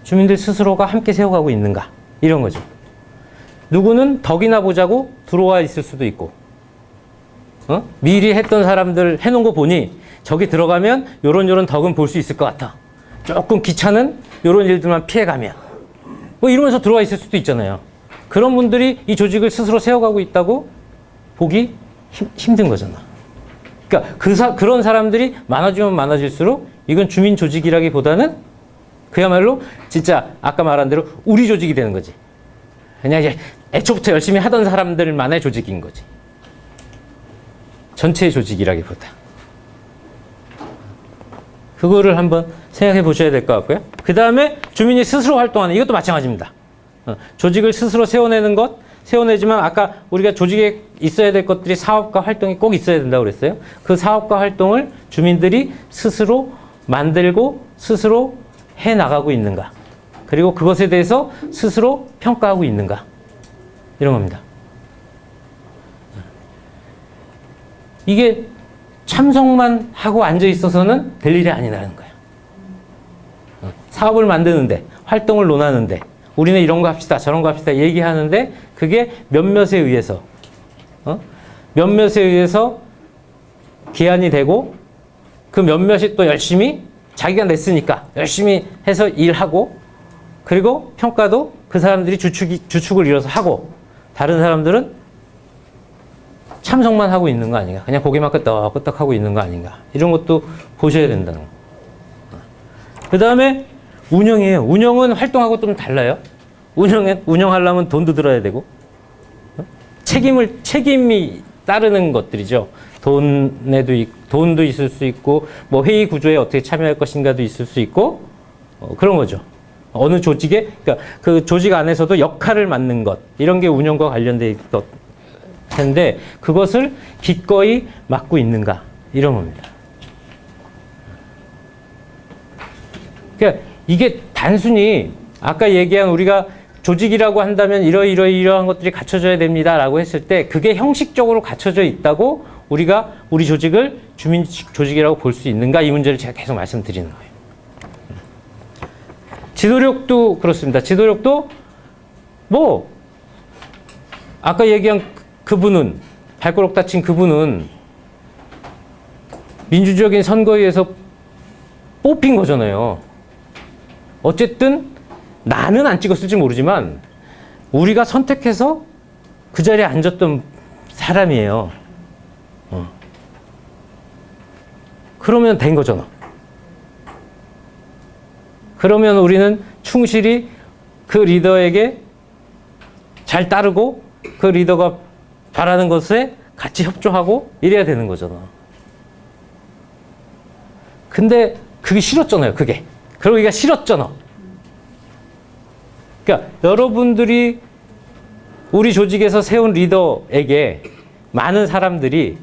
주민들 스스로가 함께 세워가고 있는가 이런 거죠. 누구는 덕이나 보자고 들어와 있을 수도 있고, 미리 했던 사람들 해놓은 거 보니 저기 들어가면 요런 덕은 볼 수 있을 것 같아. 조금 귀찮은 요런 일들만 피해가면 뭐 이러면서 들어와 있을 수도 있잖아요. 그런 분들이 이 조직을 스스로 세워가고 있다고 보기 힘든 거잖아. 그러니까 그런 사람들이 많아지면 많아질수록 이건 주민 조직이라기보다는 그야말로 진짜 아까 말한 대로 우리 조직이 되는 거지. 그냥 이제 애초부터 열심히 하던 사람들만의 조직인 거지. 전체의 조직이라기보다. 그거를 한번 생각해 보셔야 될 것 같고요. 그 다음에 주민이 스스로 활동하는, 이것도 마찬가지입니다. 조직을 스스로 세워내는 것, 세워내지만 아까 우리가 조직에 있어야 될 것들이 사업과 활동이 꼭 있어야 된다고 그랬어요. 그 사업과 활동을 주민들이 스스로 만들고 스스로 해 나가고 있는가. 그리고 그것에 대해서 스스로 평가하고 있는가. 이런 겁니다. 이게 참석만 하고 앉아 있어서는 될 일이 아니라는 거예요. 사업을 만드는데, 활동을 논하는데, 우리는 이런 거 합시다, 저런 거 합시다 얘기하는데 그게 몇몇에 의해서 기한이 되고 그 몇몇이 또 열심히 자기가 냈으니까 열심히 해서 일하고 그리고 평가도 그 사람들이 주축을 이뤄서 하고 다른 사람들은 참석만 하고 있는 거 아닌가, 그냥 고개만 끄덕끄덕 하고 있는 거 아닌가, 이런 것도 보셔야 된다는 거. 그 다음에 운영이에요. 운영은 활동하고 좀 달라요. 운영하려면 돈도 들어야 되고, 책임이 따르는 것들이죠. 돈도 있을 수 있고, 뭐 회의 구조에 어떻게 참여할 것인가도 있을 수 있고, 그런 거죠. 어느 조직에, 그러니까 그 조직 안에서도 역할을 맡는 것, 이런 게 운영과 관련돼 있을 텐데, 그것을 기꺼이 맡고 있는가, 이런 겁니다. 그러니까 이게 단순히 아까 얘기한 우리가 조직이라고 한다면 이러한 것들이 갖춰져야 됩니다라고 했을 때 그게 형식적으로 갖춰져 있다고 우리가 우리 조직을 주민 조직이라고 볼 수 있는가, 이 문제를 제가 계속 말씀드리는 거예요. 지도력도 그렇습니다. 지도력도 뭐 아까 얘기한 그분은, 발가락 다친 그분은 민주적인 선거에 의해서 뽑힌 거잖아요. 어쨌든 나는 안 찍었을지 모르지만 우리가 선택해서 그 자리에 앉았던 사람이에요. 그러면 된 거잖아. 그러면 우리는 충실히 그 리더에게 잘 따르고 그 리더가 바라는 것에 같이 협조하고 이래야 되는 거잖아. 근데 그게 싫었잖아요. 그러기가 싫었잖아. 그러니까 여러분들이 우리 조직에서 세운 리더에게 많은 사람들이,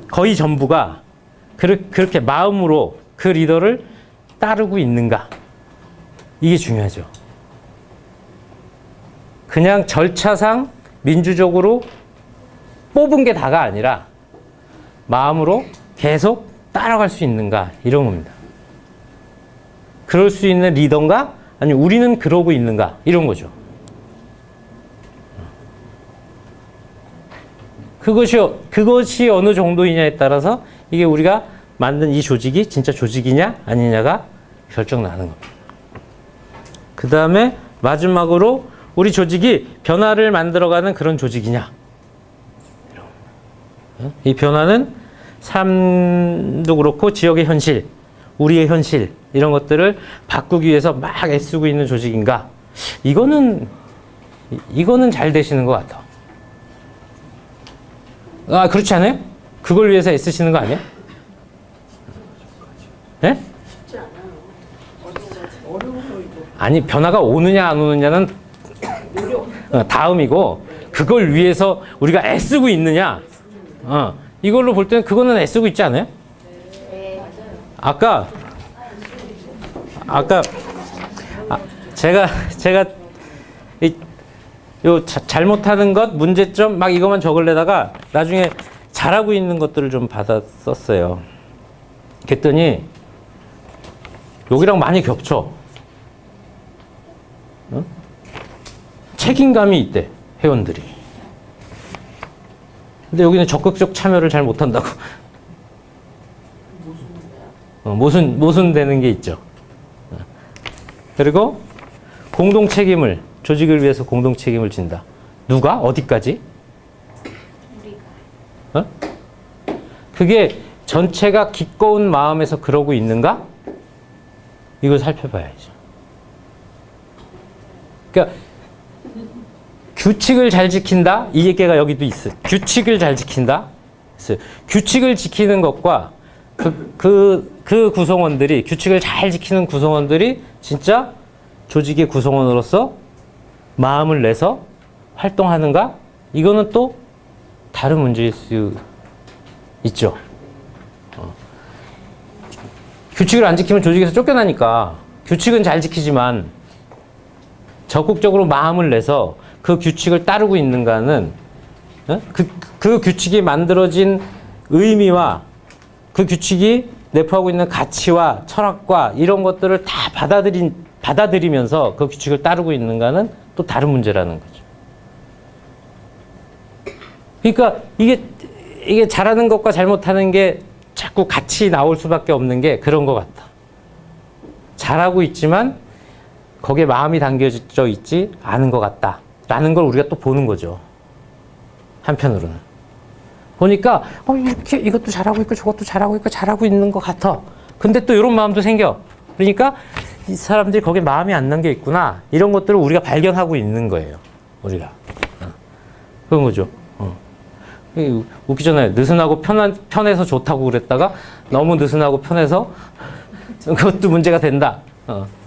거의 전부가 그렇게 마음으로 그 리더를 따르고 있는가, 이게 중요하죠. 그냥 절차상 민주적으로 뽑은 게 다가 아니라 마음으로 계속 따라갈 수 있는가, 이런 겁니다. 그럴 수 있는 리더인가? 아니면 우리는 그러고 있는가? 이런 거죠. 그것이 어느 정도이냐에 따라서 이게 우리가 만든 이 조직이 진짜 조직이냐 아니냐가 결정 나는 겁니다. 그 다음에 마지막으로 우리 조직이 변화를 만들어가는 그런 조직이냐. 이 변화는 삶도 그렇고 지역의 현실, 우리의 현실, 이런 것들을 바꾸기 위해서 막 애쓰고 있는 조직인가? 이거는 잘 되시는 것 같아. 그렇지 않아요? 그걸 위해서 애쓰시는 거 아니에요? 네? 쉽지 않아요. 아니, 변화가 오느냐 안 오느냐는 다음이고, 그걸 위해서 우리가 애쓰고 있느냐, 이걸로 볼 때는 그거는 애쓰고 있지 않아요? 아까 제가 잘못하는 것, 문제점 막 이것만 적으려다가 나중에 잘하고 있는 것들을 좀 받아 썼어요. 그랬더니 여기랑 많이 겹쳐. 어? 책임감이 있대, 회원들이. 근데 여기는 적극적 참여를 잘 못한다고. 모순되는 게 있죠. 그리고 공동 책임을, 조직을 위해서 공동 책임을 진다. 누가? 어디까지? 어? 그게 전체가 기꺼운 마음에서 그러고 있는가? 이걸 살펴봐야죠. 그러니까 규칙을 잘 지킨다? 이 얘기가 여기도 있어요. 규칙을 잘 지킨다? 있어요. 규칙을 지키는 것과 그 구성원들이, 규칙을 잘 지키는 구성원들이 진짜 조직의 구성원으로서 마음을 내서 활동하는가? 이거는 또 다른 문제일 수 있죠. 규칙을 안 지키면 조직에서 쫓겨나니까 규칙은 잘 지키지만 적극적으로 마음을 내서 그 규칙을 따르고 있는가는 그 규칙이 만들어진 의미와 그 규칙이 내포하고 있는 가치와 철학과 이런 것들을 다 받아들이면서 그 규칙을 따르고 있는가는 또 다른 문제라는 거죠. 그러니까 이게 잘하는 것과 잘못하는 게 자꾸 같이 나올 수밖에 없는 게 그런 것 같다. 잘하고 있지만 거기에 마음이 담겨져 있지 않은 것 같다. 라는 걸 우리가 또 보는 거죠. 한편으로는. 보니까 이렇게 이것도 잘하고 있고 저것도 잘하고 있고 잘하고 있는 것 같아. 근데 또 이런 마음도 생겨. 그러니까 이 사람들이 거기에 마음이 안 담겨 있구나. 이런 것들을 우리가 발견하고 있는 거예요. 우리가. 그런 거죠. 웃기잖아요. 느슨하고 편해서 좋다고 그랬다가 너무 느슨하고 편해서 그것도 문제가 된다.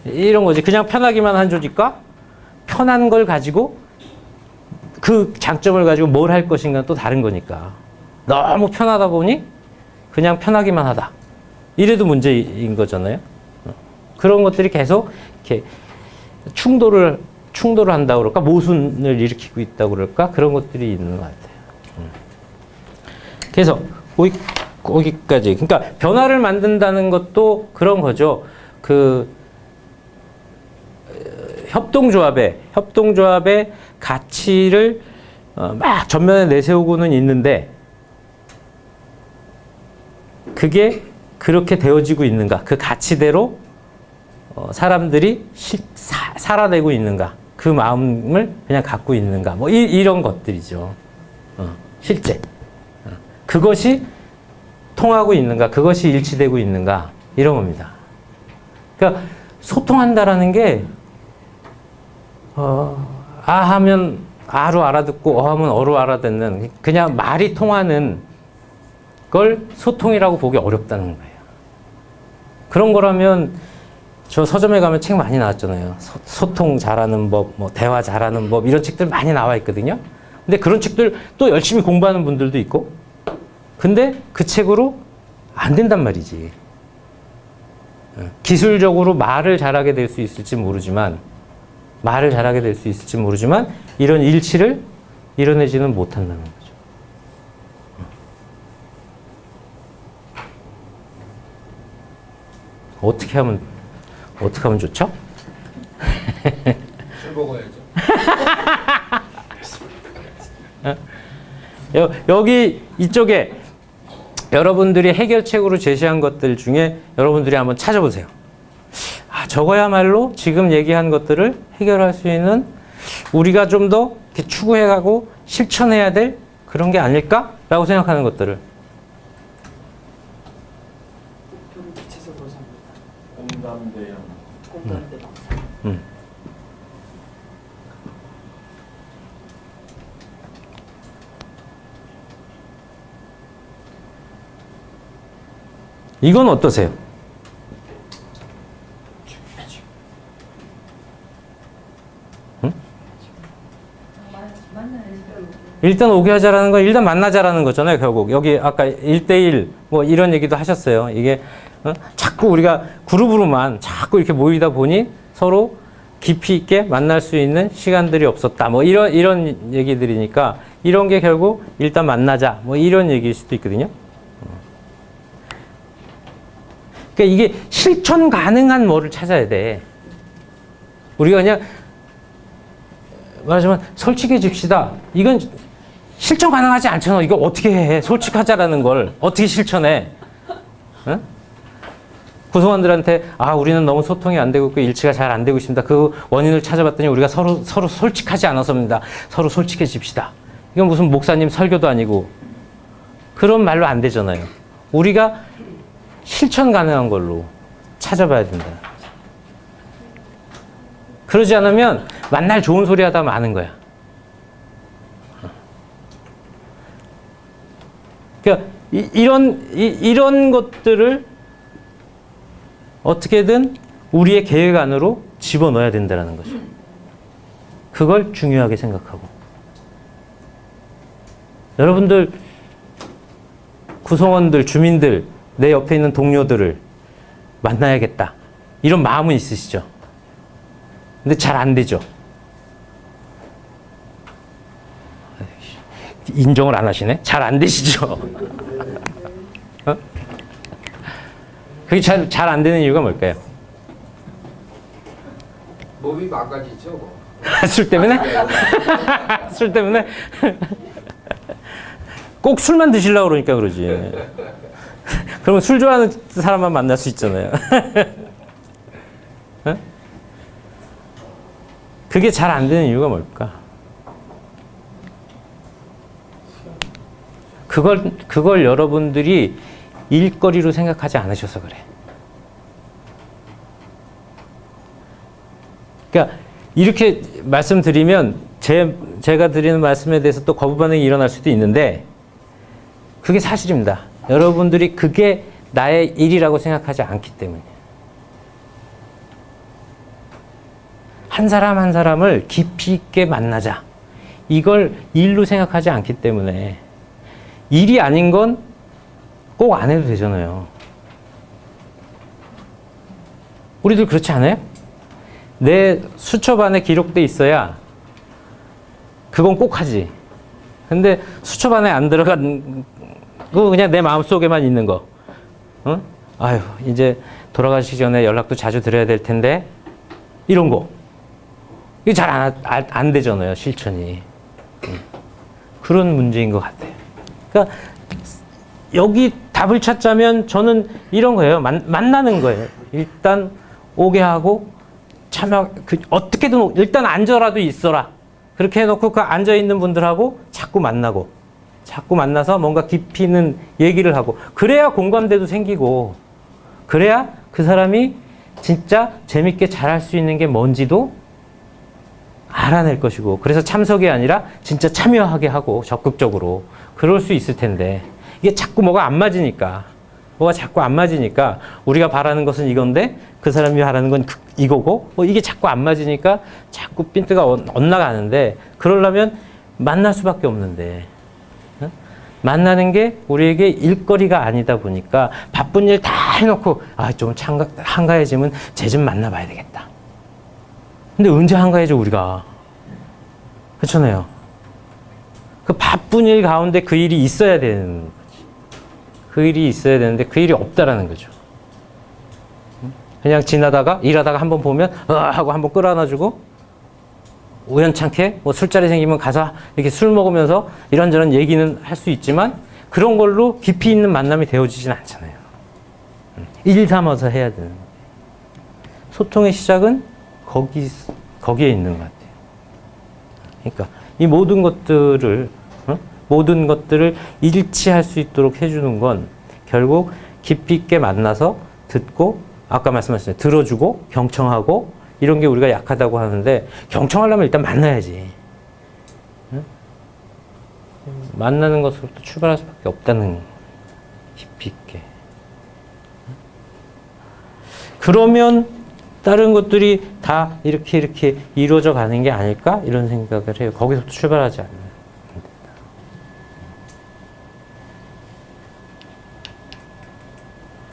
이런 거지. 그냥 편하기만 한 조직과 편한 걸 가지고 그 장점을 가지고 뭘 할 것인가 또 다른 거니까. 너무 편하다 보니 그냥 편하기만 하다. 이래도 문제인 거잖아요. 그런 것들이 계속 이렇게 충돌을 한다고 그럴까? 모순을 일으키고 있다고 그럴까? 그런 것들이 있는 것 같아요. 그래서 거기까지. 그러니까 변화를 만든다는 것도 그런 거죠. 협동조합의 가치를 막 전면에 내세우고는 있는데 그게 그렇게 되어지고 있는가? 그 가치대로 사람들이 살아내고 있는가? 그 마음을 그냥 갖고 있는가? 뭐 이런 것들이죠. 실제. 그것이 통하고 있는가? 그것이 일치되고 있는가? 이런 겁니다. 그러니까 소통한다라는 게 아 하면 아로 알아듣고 어 하면 어로 알아듣는 그냥 말이 통하는 걸 소통이라고 보기 어렵다는 거예요. 그런 거라면 저 서점에 가면 책 많이 나왔잖아요. 소통 잘하는 법, 뭐 대화 잘하는 법 이런 책들 많이 나와 있거든요. 근데 그런 책들 또 열심히 공부하는 분들도 있고 근데 그 책으로 안 된단 말이지. 기술적으로 말을 잘하게 될 수 있을지 모르지만 이런 일치를 이뤄내지는 못한다는 거죠. 어떻게 하면 좋죠? 술 먹어야죠. 여기 이쪽에 여러분들이 해결책으로 제시한 것들 중에 여러분들이 한번 찾아보세요. 아, 저거야말로 지금 얘기한 것들을 해결할 수 있는 우리가 좀 더 추구해가고 실천해야 될 그런 게 아닐까라고 생각하는 것들을. 공감대요. 공감대 방사. 이건 어떠세요? 일단 오게 하자라는 건 일단 만나자라는 거잖아요, 결국. 여기 아까 1대1 뭐 이런 얘기도 하셨어요. 이게 자꾸 우리가 그룹으로만 자꾸 이렇게 모이다 보니 서로 깊이 있게 만날 수 있는 시간들이 없었다. 뭐 이런 얘기들이니까 이런 게 결국 일단 만나자. 뭐 이런 얘기일 수도 있거든요. 그러니까 이게 실천 가능한 뭐를 찾아야 돼. 우리가 그냥 말하자면 솔직해집시다. 이건 실천 가능하지 않잖아. 이거 어떻게 해? 솔직하자라는 걸 어떻게 실천해? 응? 구성원들한테 우리는 너무 소통이 안 되고 있고 일치가 잘 안 되고 있습니다. 그 원인을 찾아봤더니 우리가 서로 솔직하지 않아서입니다. 서로 솔직해집시다. 이건 무슨 목사님 설교도 아니고 그런 말로 안 되잖아요. 우리가 실천 가능한 걸로 찾아봐야 된다. 그러지 않으면 만날 좋은 소리 하다 마는 거야. 그러니까 이런 것들을 어떻게든 우리의 계획 안으로 집어넣어야 된다는 거죠. 그걸 중요하게 생각하고. 여러분들, 구성원들, 주민들, 내 옆에 있는 동료들을 만나야겠다. 이런 마음은 있으시죠? 근데 잘 안 되죠? 인정을 안 하시네? 잘 안 되시죠? 그게 잘 안 되는 이유가 뭘까요? 몸이 망가지죠. 뭐. 술 때문에? 술 때문에? 꼭 술만 드시려고 그러니까 그러지. 그러면 술 좋아하는 사람만 만날 수 있잖아요. 그게 잘 안 되는 이유가 뭘까? 그걸 여러분들이 일거리로 생각하지 않으셔서 그래. 그러니까 이렇게 말씀드리면 제가 드리는 말씀에 대해서 또 거부 반응이 일어날 수도 있는데 그게 사실입니다. 여러분들이 그게 나의 일이라고 생각하지 않기 때문에. 한 사람 한 사람을 깊이 있게 만나자. 이걸 일로 생각하지 않기 때문에 일이 아닌 건 꼭 안 해도 되잖아요. 우리들 그렇지 않아요? 내 수첩안에 기록돼 있어야 그건 꼭 하지. 근데 수첩안에 안 들어간 거 그냥 내 마음속에만 있는 거. 어? 아유, 이제 돌아가시기 전에 연락도 자주 드려야 될 텐데 이런 거. 이게 잘 안 되잖아요, 실천이. 그런 문제인 것 같아요. 그러니까 여기 답을 찾자면 저는 이런 거예요. 만나는 거예요. 일단 오게 하고 어떻게든 일단 앉아라도 있어라. 그렇게 해놓고 그 앉아있는 분들하고 자꾸 만나서 뭔가 깊이 있는 얘기를 하고 그래야 공감대도 생기고 그래야 그 사람이 진짜 재밌게 잘할 수 있는 게 뭔지도 알아낼 것이고 그래서 참석이 아니라 진짜 참여하게 하고 적극적으로 그럴 수 있을 텐데 이게 자꾸 뭐가 자꾸 안 맞으니까 우리가 바라는 것은 이건데 그 사람이 바라는 건 이거고 뭐 이게 자꾸 안 맞으니까 자꾸 핀트가 엇나가는데 그러려면 만날 수밖에 없는데 만나는 게 우리에게 일거리가 아니다 보니까 바쁜 일 다 해놓고 좀 한가해지면 쟤 좀 만나봐야 되겠다. 근데 언제 한가해져 우리가. 그렇잖아요. 그 바쁜 일 가운데 그 일이 있어야 되는 거지. 그 일이 있어야 되는데 그 일이 없다라는 거죠. 그냥 일하다가 한번 보면 하고 한번 끌어안아주고 우연찮게 뭐 술자리 생기면 가서 이렇게 술 먹으면서 이런저런 얘기는 할 수 있지만 그런 걸로 깊이 있는 만남이 되어지진 않잖아요. 일 삼아서 해야 되는. 소통의 시작은 거기에 있는 것 같아요. 그러니까 이 모든 것들을 일치할 수 있도록 해주는 건 결국 깊이 있게 만나서 듣고 아까 말씀하셨잖아요. 들어주고 경청하고 이런 게 우리가 약하다고 하는데 경청하려면 일단 만나야지. 만나는 것으로부터 출발할 수밖에 없다는 깊이 있게. 그러면 다른 것들이 다 이렇게 이루어져 가는 게 아닐까? 이런 생각을 해요. 거기서부터 출발하지 않는.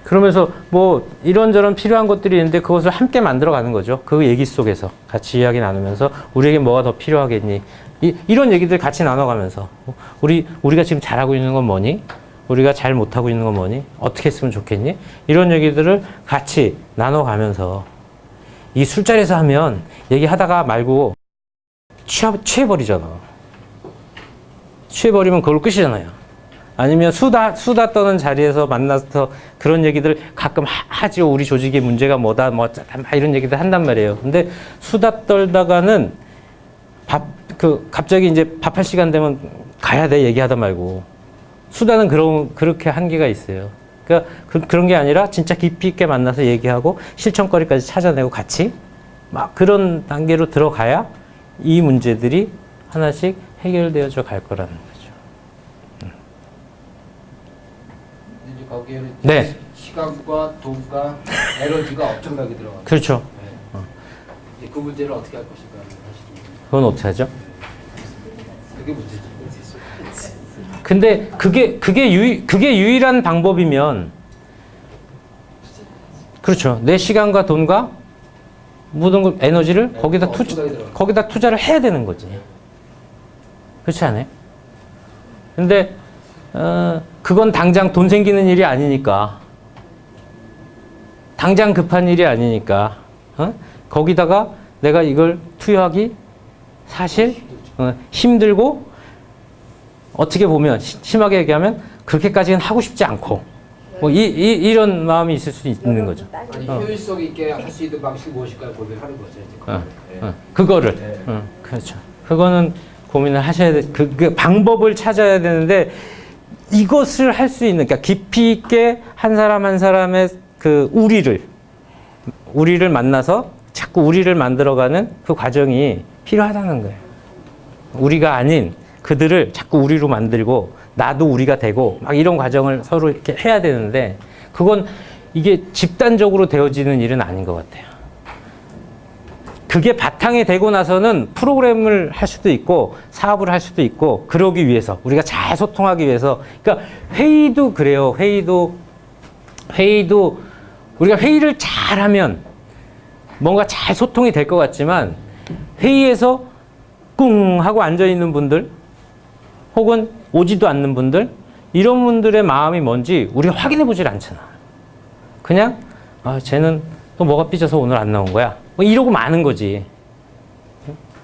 그러면서 뭐 이런저런 필요한 것들이 있는데 그것을 함께 만들어가는 거죠. 그 얘기 속에서 같이 이야기 나누면서 우리에게 뭐가 더 필요하겠니? 이런 얘기들 같이 나눠가면서 우리가 지금 잘하고 있는 건 뭐니? 우리가 잘 못하고 있는 건 뭐니? 어떻게 했으면 좋겠니? 이런 얘기들을 같이 나눠가면서 이 술자리에서 하면 얘기하다가 말고 취해버리잖아. 취해버리면 그걸로 끝이잖아요. 아니면 수다 떠는 자리에서 만나서 그런 얘기들 가끔 하지요. 우리 조직의 문제가 뭐다, 뭐 어쩌다, 막 이런 얘기들 한단 말이에요. 근데 수다 떨다가는 갑자기 이제 밥할 시간 되면 가야 돼, 얘기하다 말고. 수다는 그렇게 한계가 있어요. 그러니까 그런 게 아니라 진짜 깊이 있게 만나서 얘기하고 실천거리까지 찾아내고 같이 막 그런 단계로 들어가야 이 문제들이 하나씩 해결되어져 갈 거라는 거죠. 이제 거기에는 네. 시간과 돈과 에너지가 엄청나게 들어가요. 그렇죠. 네. 이제 그 문제를 어떻게 할 것인가 하시죠. 그건 어떻게 하죠? 그게 문제죠. 근데 그게 유일한 방법이면 그렇죠. 내 시간과 돈과 모든 걸 에너지를 네, 거기다 투자를 해야 되는 거지. 그렇지 않아요? 근데 그건 당장 돈 생기는 일이 아니니까. 당장 급한 일이 아니니까. 거기다가 내가 이걸 투여하기 사실 힘들고 어떻게 보면 심하게 얘기하면 그렇게까지는 하고 싶지 않고 뭐 이런 마음이 있을 수 있는 거죠. 아니 효율성 있게 할 수 있는 방식이 무엇일까 고민하는 거죠. 이제 그거를 그렇죠. 그거는 고민을 하셔야 돼. 그 방법을 찾아야 되는데 이것을 할 수 있는 그러니까 깊이 있게 한 사람 한 사람의 그 우리를 만나서 자꾸 우리를 만들어가는 그 과정이 필요하다는 거예요. 우리가 아닌 그들을 자꾸 우리로 만들고 나도 우리가 되고 막 이런 과정을 서로 이렇게 해야 되는데 그건 이게 집단적으로 되어지는 일은 아닌 것 같아요. 그게 바탕이 되고 나서는 프로그램을 할 수도 있고 사업을 할 수도 있고 그러기 위해서 우리가 잘 소통하기 위해서 그러니까 회의도 그래요. 회의도 우리가 회의를 잘하면 뭔가 잘 소통이 될 것 같지만 회의에서 꿍 하고 앉아있는 분들 혹은 오지도 않는 분들 이런 분들의 마음이 뭔지 우리가 확인해 보질 않잖아. 그냥 쟤는 또 뭐가 삐져서 오늘 안 나온 거야. 뭐 이러고 마는 거지.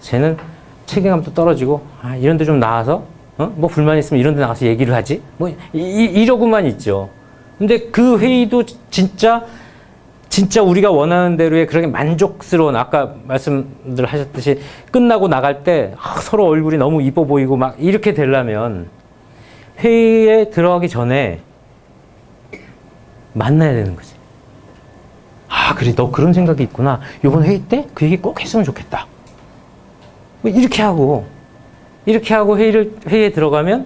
쟤는 책임감도 떨어지고 이런 데 좀 나와서 뭐 불만 있으면 이런 데 나가서 얘기를 하지. 뭐 이러고만 있죠. 근데 그 회의도 진짜 우리가 원하는 대로의 그렇게 만족스러운 아까 말씀들 하셨듯이 끝나고 나갈 때 서로 얼굴이 너무 이뻐 보이고 막 이렇게 되려면 회의에 들어가기 전에 만나야 되는 거지. 그래 너 그런 생각이 있구나. 이번 회의 때 그 얘기 꼭 했으면 좋겠다. 뭐 이렇게 하고 회의에 들어가면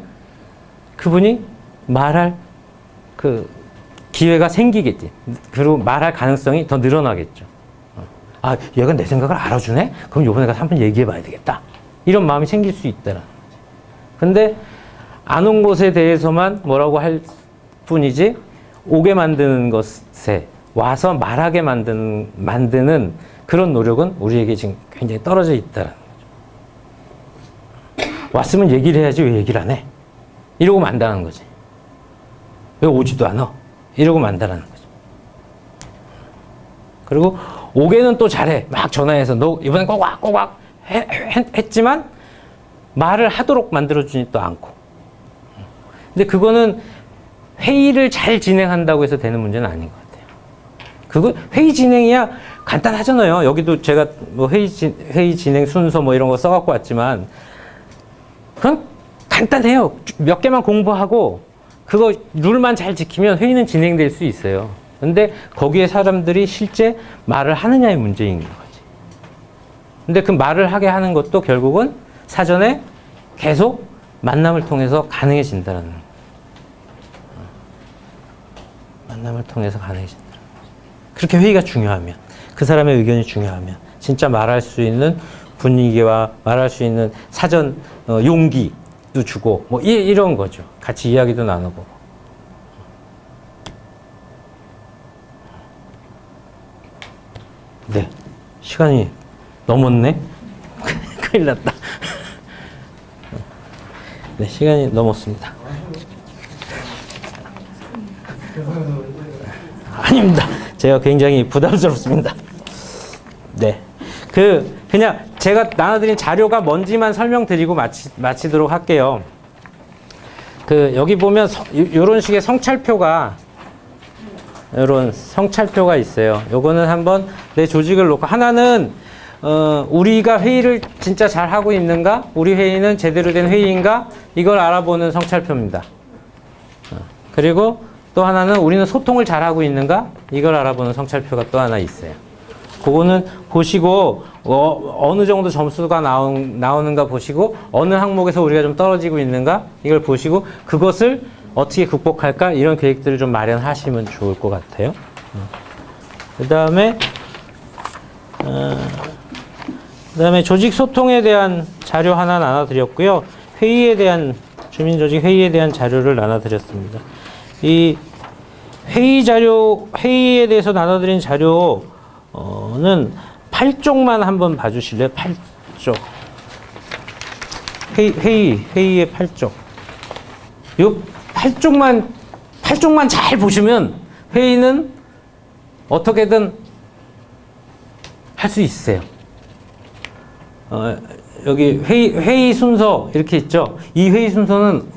그분이 말할 그 기회가 생기겠지. 그리고 말할 가능성이 더 늘어나겠죠. 얘가 내 생각을 알아주네? 그럼 요번에 가서 한번 얘기해 봐야 되겠다. 이런 마음이 생길 수 있다라는 거죠. 근데 안 온 것에 대해서만 뭐라고 할 뿐이지 오게 만드는 것에 와서 말하게 만드는 그런 노력은 우리에게 지금 굉장히 떨어져 있다라는 거죠. 왔으면 얘기를 해야지 왜 얘기를 안 해? 이러고 만다는 거지. 왜 오지도 않아? 이러고 만다라는 거죠. 그리고 오게는 또 잘해. 막 전화해서 너 이번엔 꼭 와 했지만 말을 하도록 만들어주지 또 않고. 근데 그거는 회의를 잘 진행한다고 해서 되는 문제는 아닌 것 같아요. 그거 회의 진행이야 간단하잖아요. 여기도 제가 뭐 회의 진행 순서 뭐 이런 거 써갖고 왔지만 그건 간단해요. 몇 개만 공부하고 그거 룰만 잘 지키면 회의는 진행될 수 있어요. 근데 거기에 사람들이 실제 말을 하느냐의 문제인 거지. 근데 그 말을 하게 하는 것도 결국은 사전에 계속 만남을 통해서 가능해진다는 거예요. 만남을 통해서 가능해진다. 그렇게 회의가 중요하면, 그 사람의 의견이 중요하면, 진짜 말할 수 있는 분위기와 말할 수 있는 사전 용기도 주고, 뭐 이런 거죠. 같이 이야기도 나누고. 시간이 넘었네? 큰일 났다. 네, 시간이 넘었습니다. 아닙니다. 제가 굉장히 부담스럽습니다. 네. 그냥 제가 나눠드린 자료가 뭔지만 설명드리고 마치도록 할게요. 여기 보면 요런 식의 성찰표가 있어요. 요거는 한번 내 조직을 놓고, 하나는 우리가 회의를 진짜 잘 하고 있는가? 우리 회의는 제대로 된 회의인가? 이걸 알아보는 성찰표입니다. 그리고 또 하나는 우리는 소통을 잘 하고 있는가? 이걸 알아보는 성찰표가 또 하나 있어요. 그거는 보시고 어느 정도 점수가 나오는가 보시고, 어느 항목에서 우리가 좀 떨어지고 있는가? 이걸 보시고 그것을 어떻게 극복할까? 이런 계획들을 좀 마련하시면 좋을 것 같아요. 그 다음에 조직 소통에 대한 자료 하나 나눠드렸고요. 주민조직 회의에 대한 자료를 나눠드렸습니다. 이 회의에 대해서 나눠드린 자료는 8쪽만 한번 봐주실래요? 8쪽. 회의의 8쪽. 요 8쪽만 잘 보시면 회의는 어떻게든 할 수 있어요. 여기 회의 순서 이렇게 있죠. 이 회의 순서는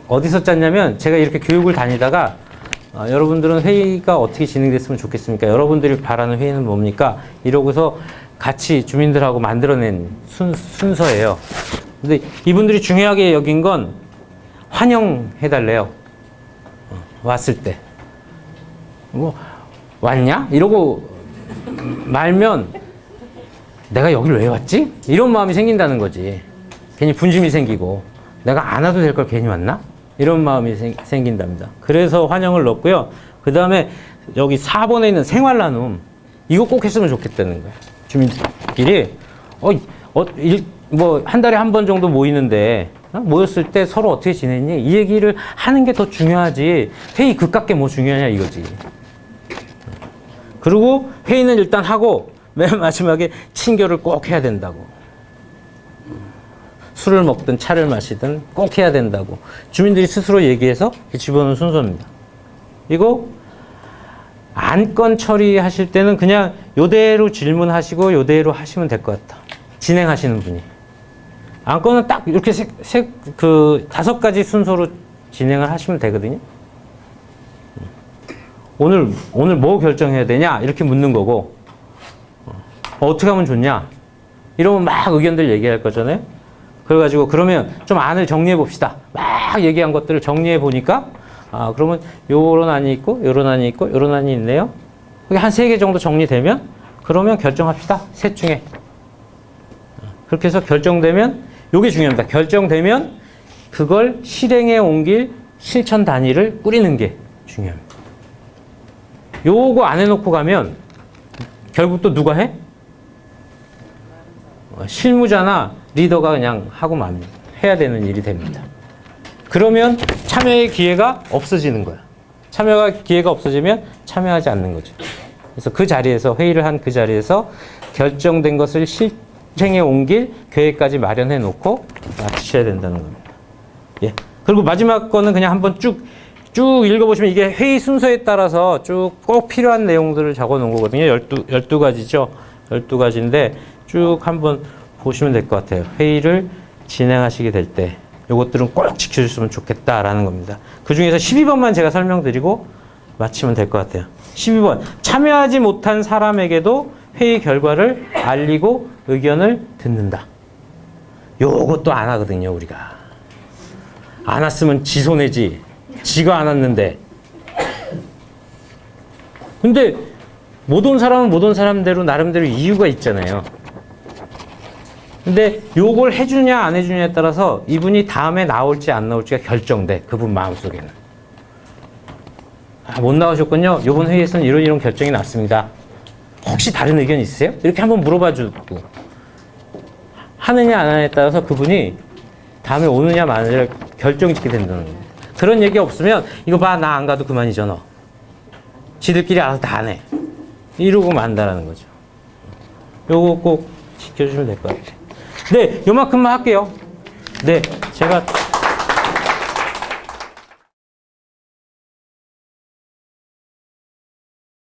어디서 짰냐면, 제가 이렇게 교육을 다니다가 여러분들은 회의가 어떻게 진행됐으면 좋겠습니까? 여러분들이 바라는 회의는 뭡니까? 이러고서 같이 주민들하고 만들어낸 순서예요. 근데 이분들이 중요하게 여긴 건 환영해달래요. 왔을 때. 뭐, 왔냐? 이러고 말면 내가 여기를 왜 왔지? 이런 마음이 생긴다는 거지. 괜히 분심이 생기고, 내가 안 와도 될 걸 괜히 왔나? 이런 마음이 생긴답니다. 그래서 환영을 넣었고요. 그 다음에 여기 4번에 있는 생활 나눔, 이거 꼭 했으면 좋겠다는 거예요. 주민들끼리 뭐 한 달에 한 번 정도 모이는데 모였을 때 서로 어떻게 지냈니? 이 얘기를 하는 게 더 중요하지. 회의 그깟게 뭐 중요하냐 이거지. 그리고 회의는 일단 하고 맨 마지막에 친교를 꼭 해야 된다고. 술을 먹든 차를 마시든 꼭 해야 된다고 주민들이 스스로 얘기해서 집어넣은 순서입니다. 이거 안건 처리하실 때는 그냥 요대로 질문하시고 요대로 하시면 될 것 같다. 진행하시는 분이. 안건은 딱 이렇게 5가지 순서로 진행을 하시면 되거든요. 오늘 뭐 결정해야 되냐? 이렇게 묻는 거고, 어떻게 하면 좋냐? 이러면 막 의견들 얘기할 거잖아요. 그래가지고 그러면 좀 안을 정리해 봅시다. 막 얘기한 것들을 정리해 보니까, 그러면 요런 안이 있고, 요런 안이 있고, 요런 안이 있네요. 그게 한 3개 정도 정리되면, 그러면 결정합시다. 셋 중에. 그렇게 해서 결정되면, 요게 중요합니다. 결정되면 그걸 실행에 옮길 실천 단위를 꾸리는 게 중요합니다. 요거 안 해놓고 가면 결국 또 누가 해? 실무자나 리더가 그냥 하고 맙니다. 해야 되는 일이 됩니다. 그러면 참여의 기회가 없어지는 거야. 참여가 기회가 없어지면 참여하지 않는 거죠. 그래서 그 자리에서, 회의를 한 그 자리에서 결정된 것을 실행에 옮길 계획까지 마련해 놓고 마치셔야 된다는 겁니다. 예. 그리고 마지막 거는 그냥 한번 쭉 읽어보시면 이게 회의 순서에 따라서 쭉 꼭 필요한 내용들을 적어 놓은 거거든요. 12가지죠. 12가지인데 쭉 한번 보시면 될 것 같아요. 회의를 진행하시게 될 때 이것들은 꼭 지켜주셨으면 좋겠다라는 겁니다. 그 중에서 12번만 제가 설명드리고 마치면 될 것 같아요. 12번. 참여하지 못한 사람에게도 회의 결과를 알리고 의견을 듣는다. 요것도 안 하거든요, 우리가. 안 왔으면 지 손해지. 지가 안 왔는데. 근데 못 온 사람은 못 온 사람대로 나름대로 이유가 있잖아요. 근데 요걸 해주냐 안 해주냐에 따라서 이분이 다음에 나올지 안 나올지가 결정돼. 그분 마음속에는. 못 나오셨군요. 요번 회의에서는 이런 결정이 났습니다. 혹시 다른 의견 있으세요? 이렇게 한번 물어봐 주고 하느냐 안 하느냐에 따라서 그분이 다음에 오느냐 마느냐를 결정짓게 된다는 거예요. 그런 얘기 없으면 이거 봐, 나 안 가도 그만이죠 너. 지들끼리 알아서 다 안 해. 이러고 만다라는 거죠. 요거 꼭 지켜주시면 될 것 같아요. 네, 요만큼만 할게요. 네, 제가